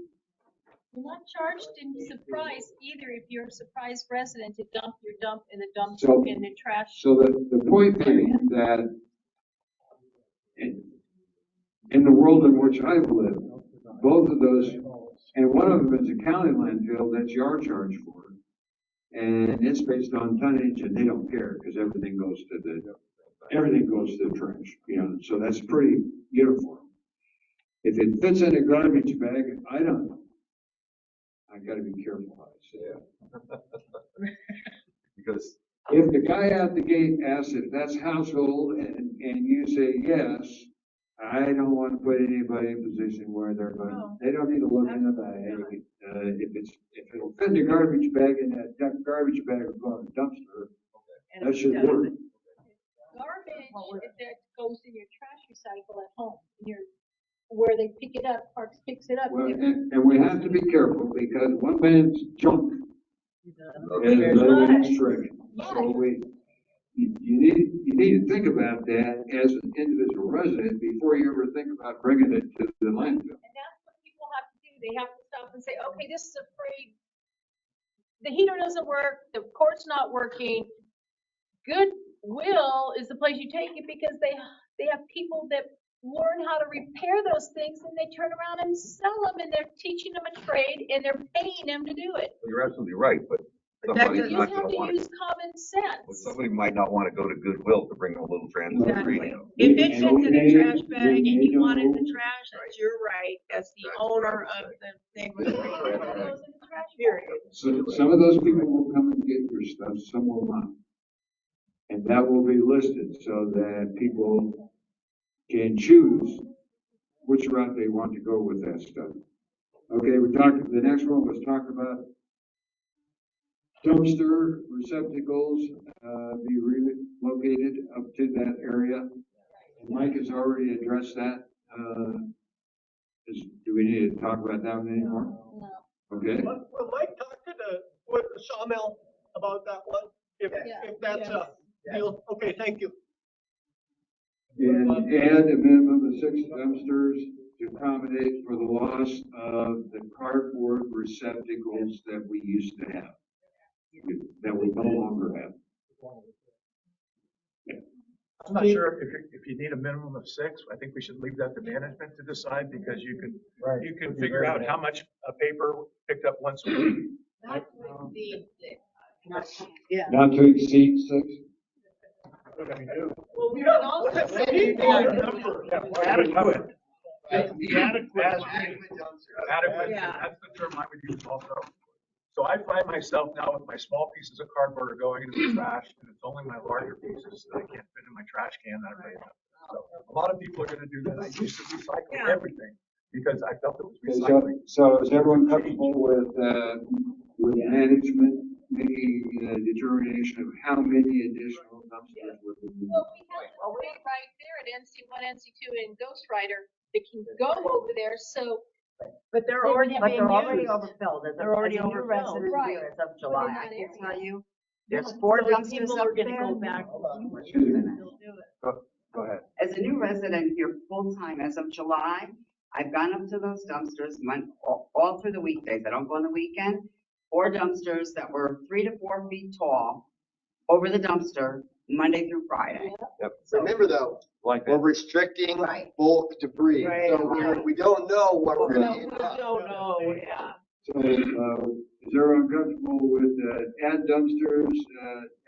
You're not charged in surprise either if you're a surprise resident to dump your dump in the dump So- in the trash. So the point being that in the world in which I've lived, both of those, and one of them is a county landfill that's your charge for. And it's based on tonnage and they don't care because everything goes to the trash, you know, so that's pretty uniform. If it fits in a garbage bag, I don't know. I gotta be careful how I say it. Because If the guy out the gate asks if that's household and you say yes, I don't want to put anybody in a position where they don't need to look in the bag. If it'll fit in the garbage bag and that garbage bag will go in the dumpster, that should work. Garbage that goes in your trash recycle at home, where they pick it up, Parks picks it up. Well, and we have to be careful because one man's junk is another man's treasure. So you need to think about that as an individual resident before you ever think about bringing it to the landfill. And that's what people have to do. They have to stop and say, okay, this is afraid. The heater doesn't work. The cord's not working. Goodwill is the place you take it because they have people that learn how to repair those things and they turn around and sell them and they're teaching them a trade and they're paying them to do it. you're absolutely right, but You somebody's just not have gonna to want use common sense. somebody might not want to go to Goodwill to bring a little transistor Exactly. radio. If it fits in a Okay, trash bag and you don't want it in the move. trash, that's your right, as the owner of the thing. It goes in the trash Period. So some of those people will come and get your stuff, some will not. And that will be listed so that people can choose which route they want to go with that stuff. Okay, the next one was talk about dumpster receptacles, be relocated up to that area. Mike has already addressed that. Do we need to talk about that one anymore? No. Okay. Well, Mike talked to the sawmill about that one, if that's a deal. Okay, thank you. And add a minimum of 6 dumpsters to accommodate for the loss of the cardboard receptacles that we used to have, that we no longer have. I'm not sure if you need a minimum of 6. I think we should leave that to management to decide because you can figure out how much paper picked up once a week. Not to exceed 6. Not to exceed 6? Well, we can also say Adequate. Adequate. Adequate, Yeah. that's the term I would use also. So I find myself now with my small pieces of cardboard are going into the trash, and it's only my larger pieces that I can't fit in my trash can that I bring up. So a lot of people are gonna do that. I used to recycle Yeah. everything because I felt it was Okay, recycling. so is everyone comfortable with management making a determination of how many additional dumpsters would be needed? Well, we have a way right there at NC1, NC2 and Ghost Rider that can go over there, so. But they're They already have being already used. overfilled. They're already As a new overfilled. resident Right. here as of Put July, in I that can area. tell you, there's 4 So dumpsters people up are gonna there. go back. Excuse me. They'll do it. Go ahead. As a new resident here full-time as of July, I've gone up to those dumpsters all through the weekdays. I don't go on the weekend. 4 dumpsters that were 3 to 4 feet tall over the dumpster, Monday through Friday. Remember though, Like we're restricting bulk debris, Right. so we don't know what we're gonna We end up. don't know, yeah. So, is everyone comfortable with, add dumpsters,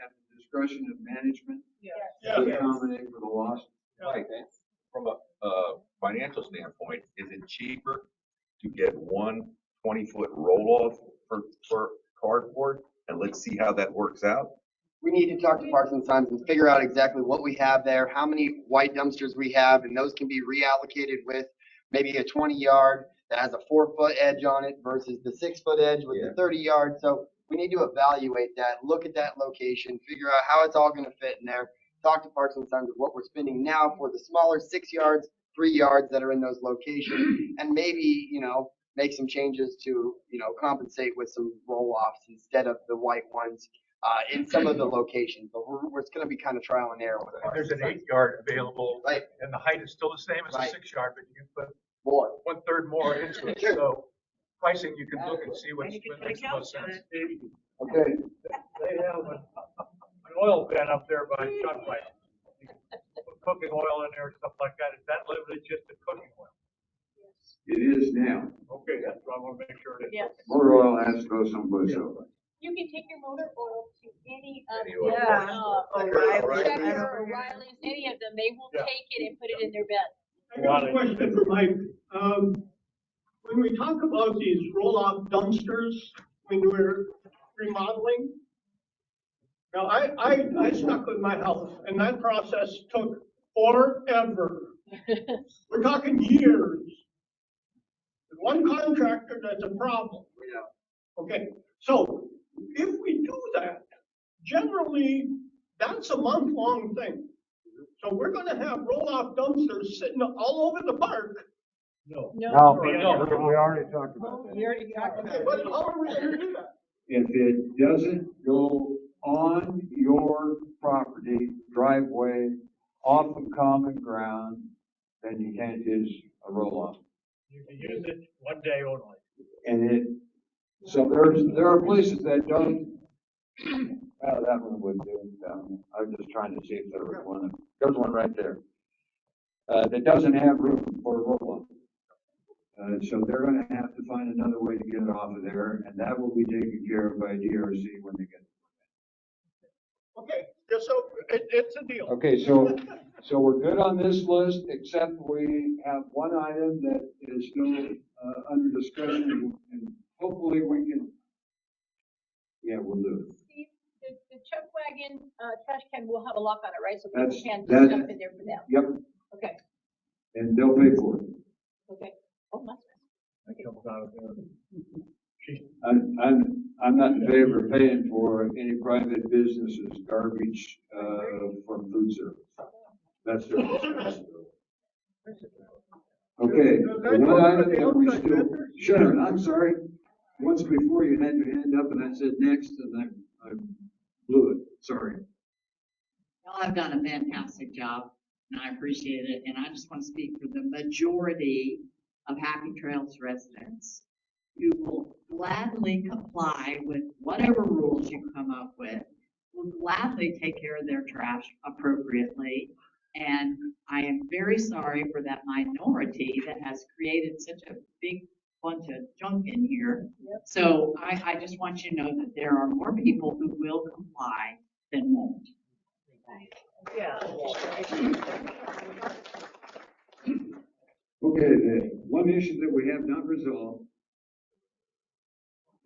at the discretion of management to accommodate for the loss? Right, from a financial standpoint, is it cheaper to get one 20-foot roll-off for cardboard? And let's see how that works out. we need to talk to Parks and Sons and figure out exactly what we have there, how many white dumpsters we have, and those can be reallocated with maybe a 20-yard that has a 4-foot edge on it versus the 6-foot edge with the 30-yard. So we need to evaluate that, look at that location, figure out how it's all going to fit in there, talk to Parks and Sons of what we're spending now for the smaller 6 yards, 3 yards that are in those locations, and maybe, make some changes to, compensate with some roll-offs instead of the white ones in some of the locations. But it's going to be kind of trial and error with There's an 8-yard available, right, and the height is still the same as a right, 6-yard, but you can put more, 1/3 more into it. Sure. So pricing, you can look and see what And you can makes the most sense. Okay, They have an oil bin up there by shot pipe. You can put cooking oil in there, stuff like that. Is that limited just to cooking oil? It is now. Okay, that's what I want to make sure it is. Yes. Motor oil has to go someplace else. You can take your motor oil to any of Any the, oil. Checker, O'Reilly's, any of them, they will Yeah. take it and put it in their bin. I got a question for Mike. When we talk about these roll-off dumpsters, when we're remodeling, now I stuck with my house and that process took forever. We're talking years. With one contractor, that's a problem. Okay, so if we do that, generally, that's a month-long thing. So we're gonna have roll-off dumpsters sitting all over the park. No. we already talked about that. We already talked about Okay, it. but how are we gonna do that? If it doesn't go on your property, driveway, off of common ground, then you can't use a roll-off. You can use it one day only. And so there are places that don't, well, that one would do. I was just trying to see if there was one. There's one right there. That doesn't have room for a roll-off. So they're gonna have to find another way to get it off of there, and that will be taken care of by DRC when they get it. Okay, just so, it's a deal. Okay, so we're good on this list, except we have one item that is still, under discussion, and hopefully we can, yeah, we'll do it. Steve, the chuck wagon, trash can will have a lock on it, right? So people That's- can put that- stuff in there for them. Yep, Okay, and they'll pay for it. okay. Oh, that's nice. That comes out of there. I'm not in favor of paying for any private businesses garbage, from food service. That's their responsibility. Okay, the one item that we still, sure, I'm sorry. Once before you had your hand up and I said next and I blew it, sorry. Y'all have done a fantastic job, and I appreciate it, and I just want to speak for the majority of Happy Trails residents. You will gladly comply with whatever rules you come up with, will gladly take care of their trash appropriately, and I am very sorry for that minority that has created such a big bunch of junk in here. So I just want you to know that there are more people who will comply than won't. Yeah. Okay, the one issue that we have not resolved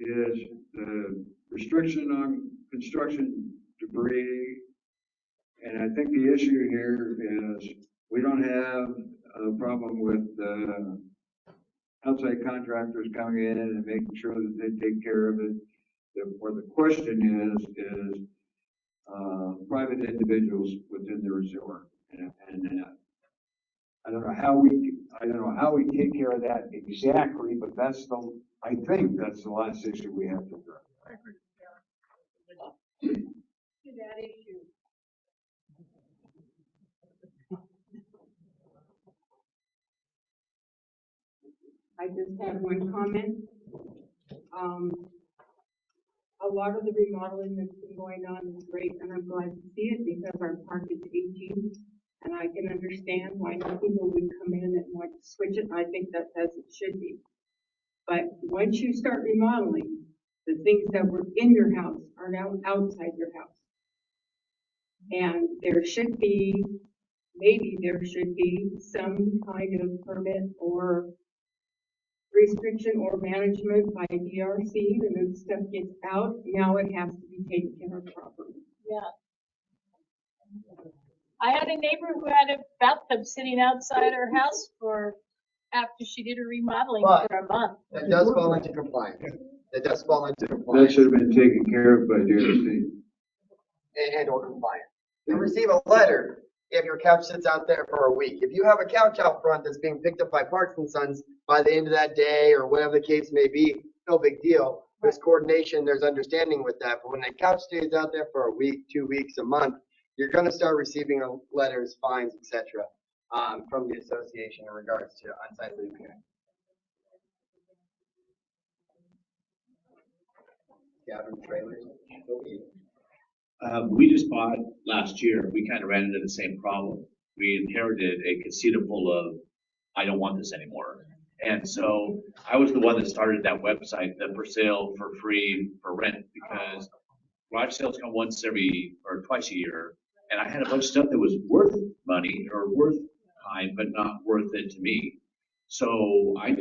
is the restriction on construction debris. And I think the issue here is we don't have a problem with, outside contractors coming in and making sure that they take care of it. Where the question is, private individuals within the resort. And I don't know how we take care of that exactly, but I think that's the last issue we have to address. I agree. To that issue. I just have one comment. A lot of the remodeling that's been going on is great, and I'm glad to see it because our park is aging. And I can understand why people would come in and want to switch it. I think that's as it should be. But once you start remodeling, the things that were in your house are now outside your house. And there should be, maybe there should be some kind of permit or restriction or management by DRC, and then stuff gets out, now it has to be taken care of properly. Yeah. I had a neighbor who had a bathtub sitting outside her house after she did her remodeling But for a month. that does fall into compliance. That does fall into That compliance should have been taken care of by DRC. and or compliance. You receive a letter if your couch sits out there for a week. If you have a couch out front that's being picked up by Parks and Sons by the end of that day or whatever the case may be, no big deal. There's coordination, there's understanding with that. But when the couch stays out there for a week, 2 weeks, a month, you're going to start receiving letters, fines, etc. From the association in regards to unsightly appearance. Gavin, trailers. We just bought last year, we kind of ran into the same problem. We inherited a casita full of, I don't want this anymore. And so I was the one that started that website, the for sale, for free, for rent, because garage sales come once every, or twice a year. And I had a bunch of stuff that was worth money or worth time, but not worth it to me. So I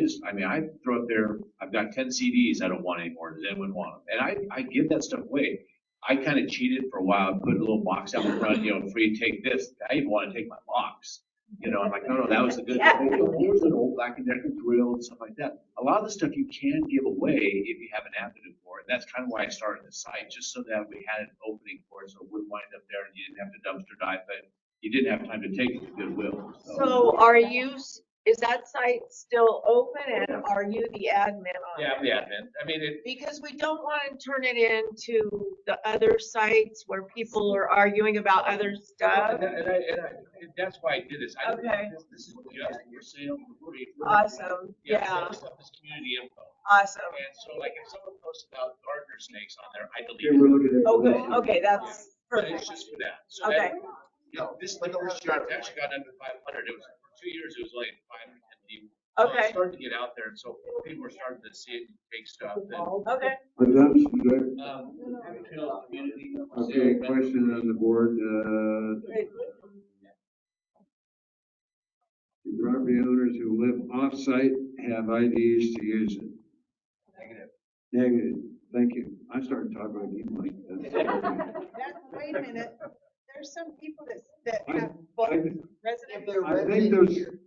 throw up there, I've got 10 CDs I don't want anymore. Does anyone want them? And I give that stuff away. I kind of cheated for a while, put a little box out in front, free, take this. I even want to take my box. I'm like, no, that was a good thing. Here's an old Black & Decker grill and stuff like that. A lot of the stuff you can give away if you have an avenue for it. That's kind of why I started the site, just so that we had an opening for it, so it wouldn't wind up there and you didn't have to dumpster dive, but you didn't have time to take it to Goodwill. So is that site still open and are you the admin on it? Yeah, I'm the admin. Because we don't want to turn it into the other sites where people are arguing about other stuff. And that's why I did this. Okay. This is just for sale for free. Awesome. Yeah. This stuff is community info. Awesome. And so, like, if someone posts about gardener snakes on there, I delete it. Oh, good. Okay, that's But perfect. it's just for that. So Okay. This year I've actually gotten up to 500. It was for 2 years. It was like 5 or 10 people. So Okay. it's starting to get out there, and so people are starting to see it and take stuff. Okay. But that's, Community. okay, question on the board, do property owners who live off-site have IDs to use it? Negative. Negative, thank you. I'm starting to talk like you, Mike. Wait a minute, there's some people that I- have both I- residents.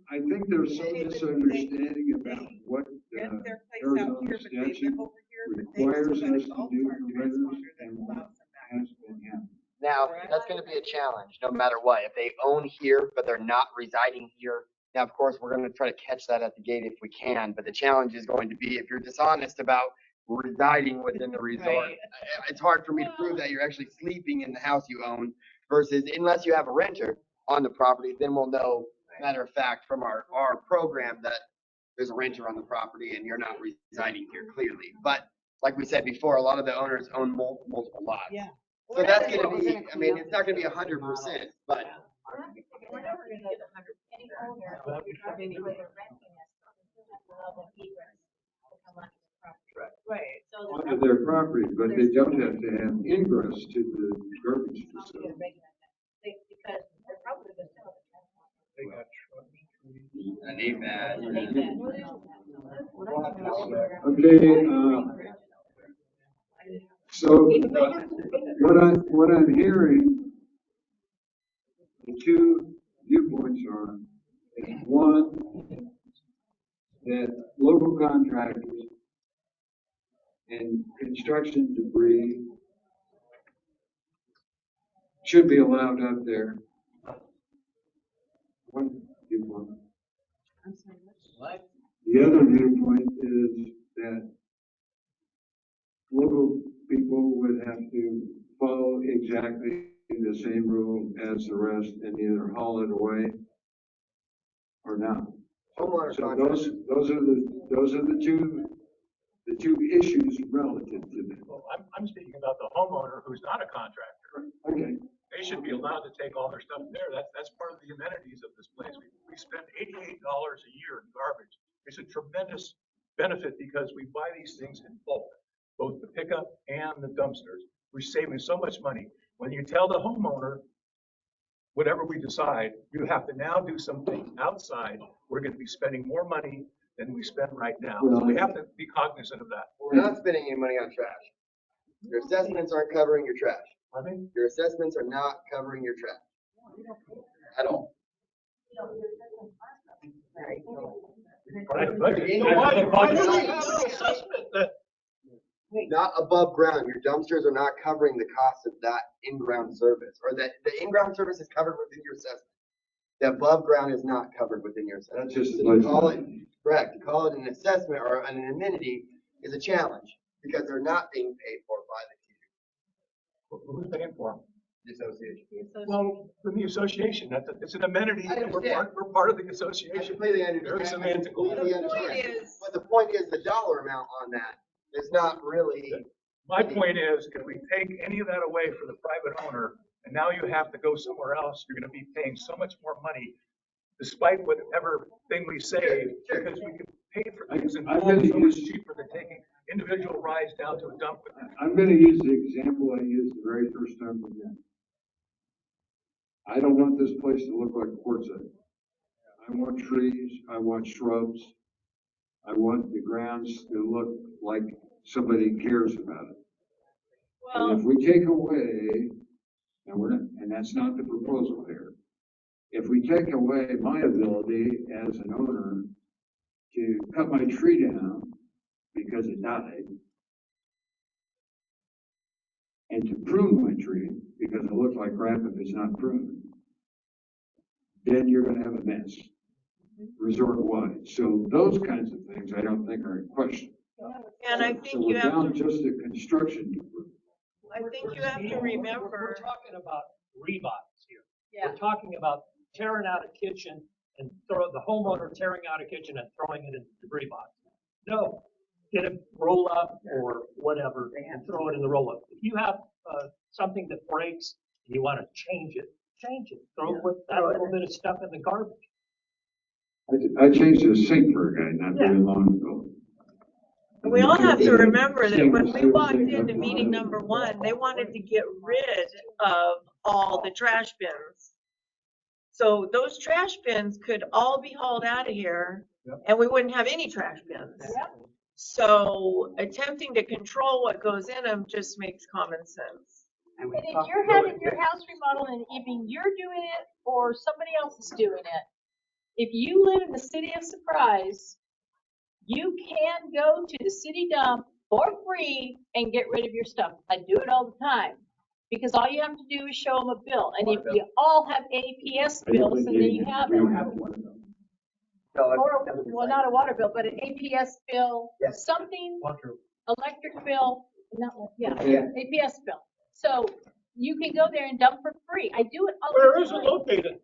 I think there's some misunderstanding about what Rent their place out Arizona here, but they statute live over here, but they requires still got us a to golf do cart for that's renters longer than and what allows them back. has been happening. Now, that's going to be a challenge no matter what. If they own here, but they're not residing here. Now, of course, we're going to try to catch that at the gate if we can. But the challenge is going to be if you're dishonest about residing within the resort. Right. It's hard for me to prove that you're actually sleeping in the house you own versus unless you have a renter on the property, then we'll know, matter of fact, from our program that there's a renter on the property and you're not residing here clearly. But like we said before, a lot of the owners own multiple lots. Yeah. So that's going to be, it's not going to be 100%, but We're never gonna get 100. Any owner, whether renting us, level egress will come onto the property. Right. So the Onto their property, but they don't have to have ingress to the garbage facility. because they're probably gonna sell the transport. They got trucks, trees. I need that. Okay, so what I'm hearing, the two viewpoints are, is one, that local contractors and construction debris should be allowed up there. One viewpoint. I'm sorry, what? The other viewpoint is that local people would have to follow exactly the same rule as the rest and either haul it away or not. Homeowner So contract. those are the two issues relative to that. Well, I'm speaking about the homeowner who's not a contractor. Okay. They should be allowed to take all their stuff there. That's part of the amenities of this place. We spend $88 a year in garbage. It's a tremendous benefit because we buy these things in bulk, both the pickup and the dumpsters. We're saving so much money. When you tell the homeowner, whatever we decide, you have to now do something outside. We're going to be spending more money than we spend right now. So we have to be cognizant of that. We're not spending any money on trash. Your assessments aren't covering your trash. Your assessments are not covering your trash at all. Not above ground. Your dumpsters are not covering the cost of that in-ground service, or that the in-ground service is covered within your assessment. The above ground is not covered within your assessment. That's just. So to call it, correct, to call it an assessment or an amenity is a challenge because they're not being paid for by the Who's paying for them? the association. Well, from the association, it's an amenity, and we're part of the I association. completely understand. Very semantical. Completely understand. But the point is the dollar amount on that is not really. My point is, if we take any of that away for the private owner, and now you have to go somewhere else, you're gonna be paying so much more money, despite whatever thing we say, because we can pay for things and I'm gonna so much use- cheaper than taking individual rides down to a dump. I'm gonna use the example I used the very first time again. I don't want this place to look like Quartzsite. I want trees, I want shrubs. I want the grounds to look like somebody cares about it. And if we take away, and that's not the proposal here. If we take away my ability as an owner to cut my tree down because it died, and to prune my tree because it looks like crap if it's not pruned, then you're gonna have a mess, resort-wide. So those kinds of things I don't think are in question. And I So think we're you have down to, just to construction. I think you have to We're remember, talking about remodels here. Yeah. We're talking about tearing out a kitchen and the homeowner tearing out a kitchen and throwing it in the debris box. No, get a roll up or whatever and throw it in the roll up. If you have something that breaks and you want to change it, change it. Throw that little bit of stuff in the garbage. I changed the sink for a guy not very long ago. we all have to remember that Sink when was we still walked sink into up meeting on it. number one, they wanted to get rid of all the trash bins. So those trash bins could all be hauled out of here and we wouldn't have any trash bins. So attempting to control what goes in them just makes common sense. And if you're having your house remodeled and even you're doing it or somebody else is doing it, if you live in the city of Surprise, you can go to the city dump for free and get rid of your stuff. I do it all the time. Because all you have to do is show them a bill. And if you all have APS bills, then you have it. Or, well, not a water bill, but an APS bill, something, electric bill, not, APS bill. So you can go there and dump for free. I do it all the time. Where is it located?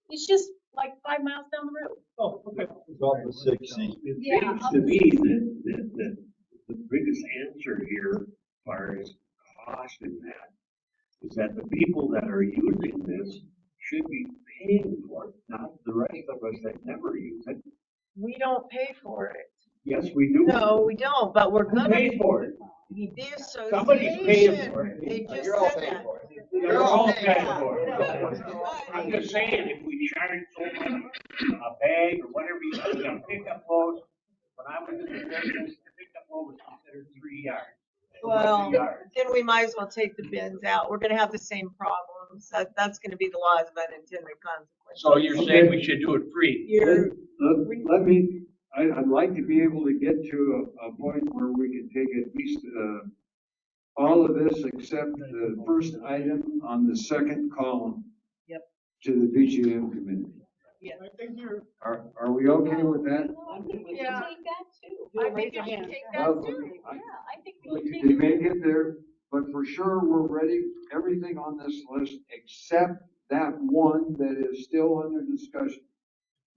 It's just like 5 miles down the road. Oh, okay. It's off the 60. It Yeah. seems to me that the biggest answer here, as far as cost in that, is that the people that are using this should be paying for it, not the rest of us that never use it. We don't pay for it. Yes, we do. No, we don't, but we're Who gonna. pays for it? The Somebody's paying association, for it. they just You're all said paying that. for it. You're all paying for it. I'm just saying, if we charge so much a bag or whatever you do, a pickup load, when I was in the business, the pickup load was considered 3 yards. Well, then we might as well take the bins out. We're gonna have the same problems. That's gonna be the laws of unintended consequences. So you're saying we should do it free? Let me, I'd like to be able to get to a point where we can take at least, all of this except the first item on the second column. Yep. To the BGM committee. Yeah. I think you're. Are we okay with that? I think we should Yeah. take that too. Do a I think raise we your should hand. take that Well, too. Yeah, I think we should take We it. may get there, but for sure, we're ready, everything on this list except that one that is still under discussion.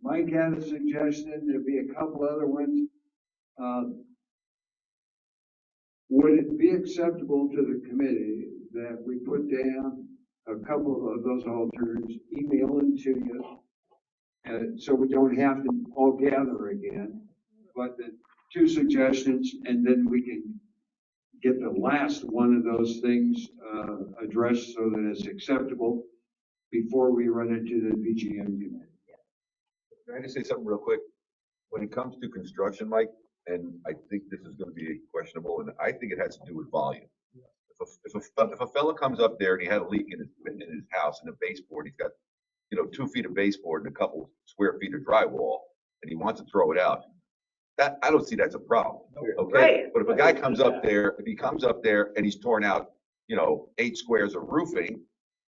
Mike had a suggestion, there'd be a couple other ones. Would it be acceptable to the committee that we put down a couple of those alternatives, email them to you? So we don't have to all gather again, but the two suggestions, and then we can get the last one of those things, addressed so that it's acceptable before we run it to the BGM committee. Can I just say something real quick? When it comes to construction, Mike, and I think this is gonna be questionable, and I think it has to do with volume. That's If a fella comes up there and he had a leak in his house in a baseboard, he's got, 2 feet of baseboard and a couple square feet of drywall, and he wants to throw it out, that, I don't see that's a problem, okay? Right. But if a guy comes up there, if he comes up there and he's torn out, 8 squares of roofing,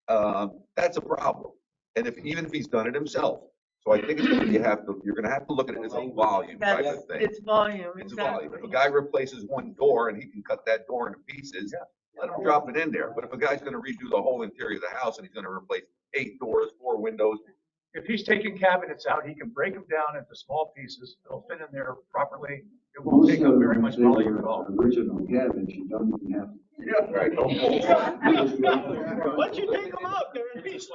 that's a problem. And even if he's done it himself. So I think you're gonna have to look at it as a volume type of thing. It's volume, It's a exactly. volume. If a guy replaces one door and he can cut that door into pieces, let him drop it in there. But if a guy's gonna redo the whole interior of the house and he's gonna replace 8 doors, 4 windows, If he's taking cabinets out, he can break them down into small pieces. They'll fit in there properly. It won't Most take of up them, very much if they volume were at all. original cabinets, you don't even have. yeah, right. Once you take them out, they're in pieces.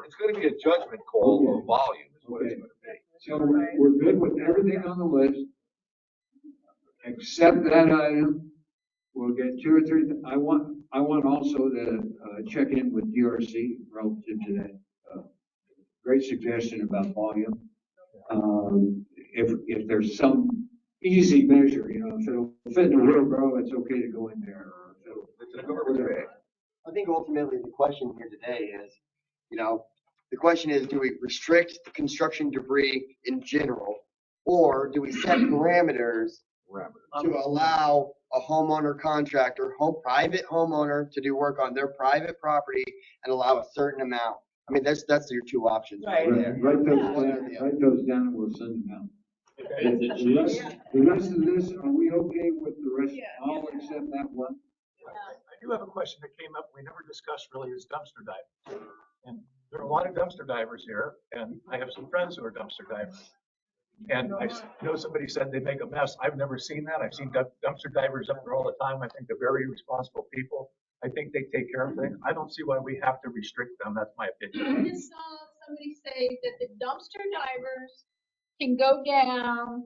It's gonna be a judgment call of volume is what it's gonna be. So we're good with everything on the list, except that item. We'll get 2 or 3, I want also to, check in with DRC relative to that. Great suggestion about volume. If there's some easy measure, if it'll fit in a wheelbarrow, it's okay to go in there. Or if it'll It's a garbage bag. I think ultimately the question here today is, the question is, do we restrict the construction debris in general? Or do we set parameters to allow a homeowner contractor, private homeowner to do work on their private property and allow a certain amount? I mean, that's your 2 options right there. Write those down and we'll send them out. The rest of this, are we okay with the rest, all except that one? I do have a question that came up, we never discussed really, is dumpster diving. And there are a lot of dumpster divers here, and I have some friends who are dumpster divers. And I know somebody said they make a mess. I've never seen that. I've seen dumpster divers up there all the time. I think they're very responsible people. I think they take care of things. I don't see why we have to restrict them. That's my opinion. I just saw somebody say that the dumpster divers can go down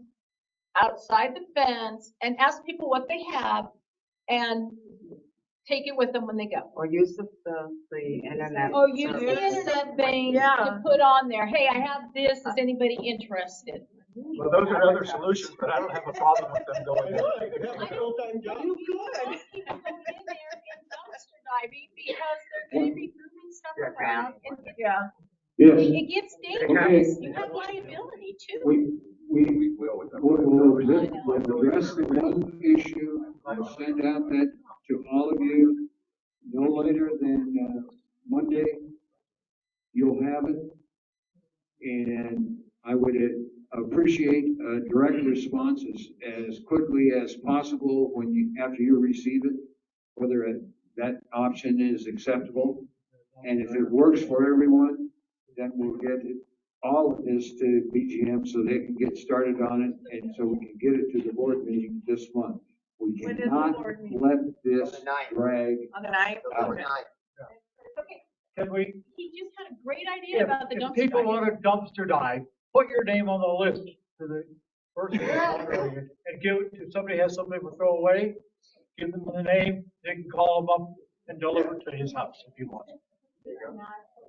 outside the fence and ask people what they have and take it with them when they go. Or use the internet. Oh, use the internet thing to put on there. Hey, I have this. Is anybody interested? Well, those are other solutions, but I don't have a problem with them going there. You have a full-time job. You could. People go in there and dumpster diving because they're going to be moving stuff around. And Yeah. Yes. it gets dangerous. You have liability too. We'll address the one issue. I'll send out that to all of you no later than Monday. You'll have it. And I would appreciate direct responses as quickly as possible after you receive it, whether that option is acceptable. And if it works for everyone, then we'll get all of this to BGM so they can get started on it and so we can get it to the board meeting this month. We When is the cannot board meeting? let this drag On the 9th? out. Okay. Can we, He just had a great idea about the if dumpster people diving. want to dumpster dive, put your name on the list for the person and give it, if somebody has something to throw away, give them the name, they can call him up and deliver it to his house if he wants.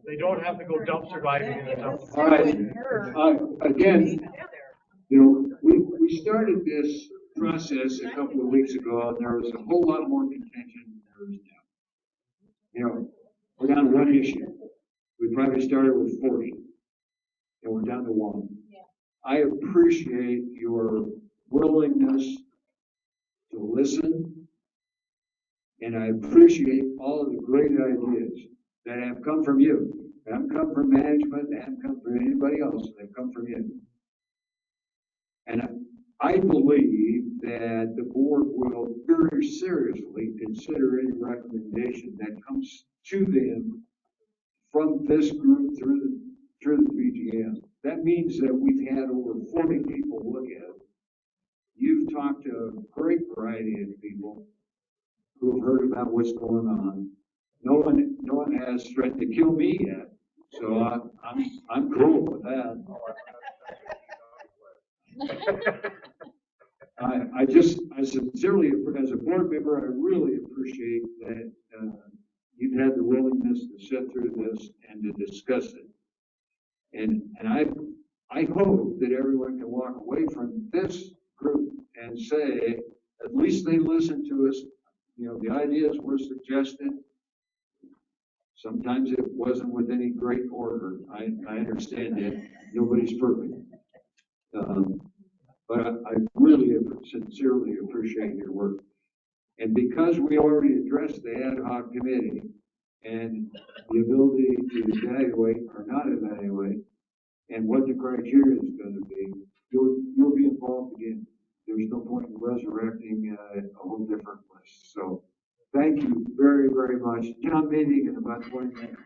They don't have to go dumpster diving in a dumpster. All right, again, we started this process a couple of weeks ago and there was a whole lot more contention than there is now. We're down to one issue. We probably started with 40 and we're down to 1. Yeah. I appreciate your willingness to listen and I appreciate all of the great ideas that have come from you. They haven't come from management, they haven't come from anybody else, they've come from you. And I believe that the board will very seriously consider any recommendation that comes to them from this group through the BGM. That means that we've had over 40 people look at it. You've talked to a great variety of people who have heard about what's going on. No one has threatened to kill me yet, so I'm cool with that. I sincerely, as a board member, I really appreciate that you've had the willingness to sit through this and to discuss it. And I hope that everyone can walk away from this group and say, at least they listened to us. you know, the ideas were suggested. Sometimes it wasn't with any great order. I understand that. Nobody's perfect. But I really sincerely appreciate your work. And because we already addressed the ad hoc committee and the ability to evaluate or not evaluate and what the criteria is going to be, you'll be involved again. There's no point in resurrecting a whole different list. So thank you very, very much. Town meeting in about 20 minutes.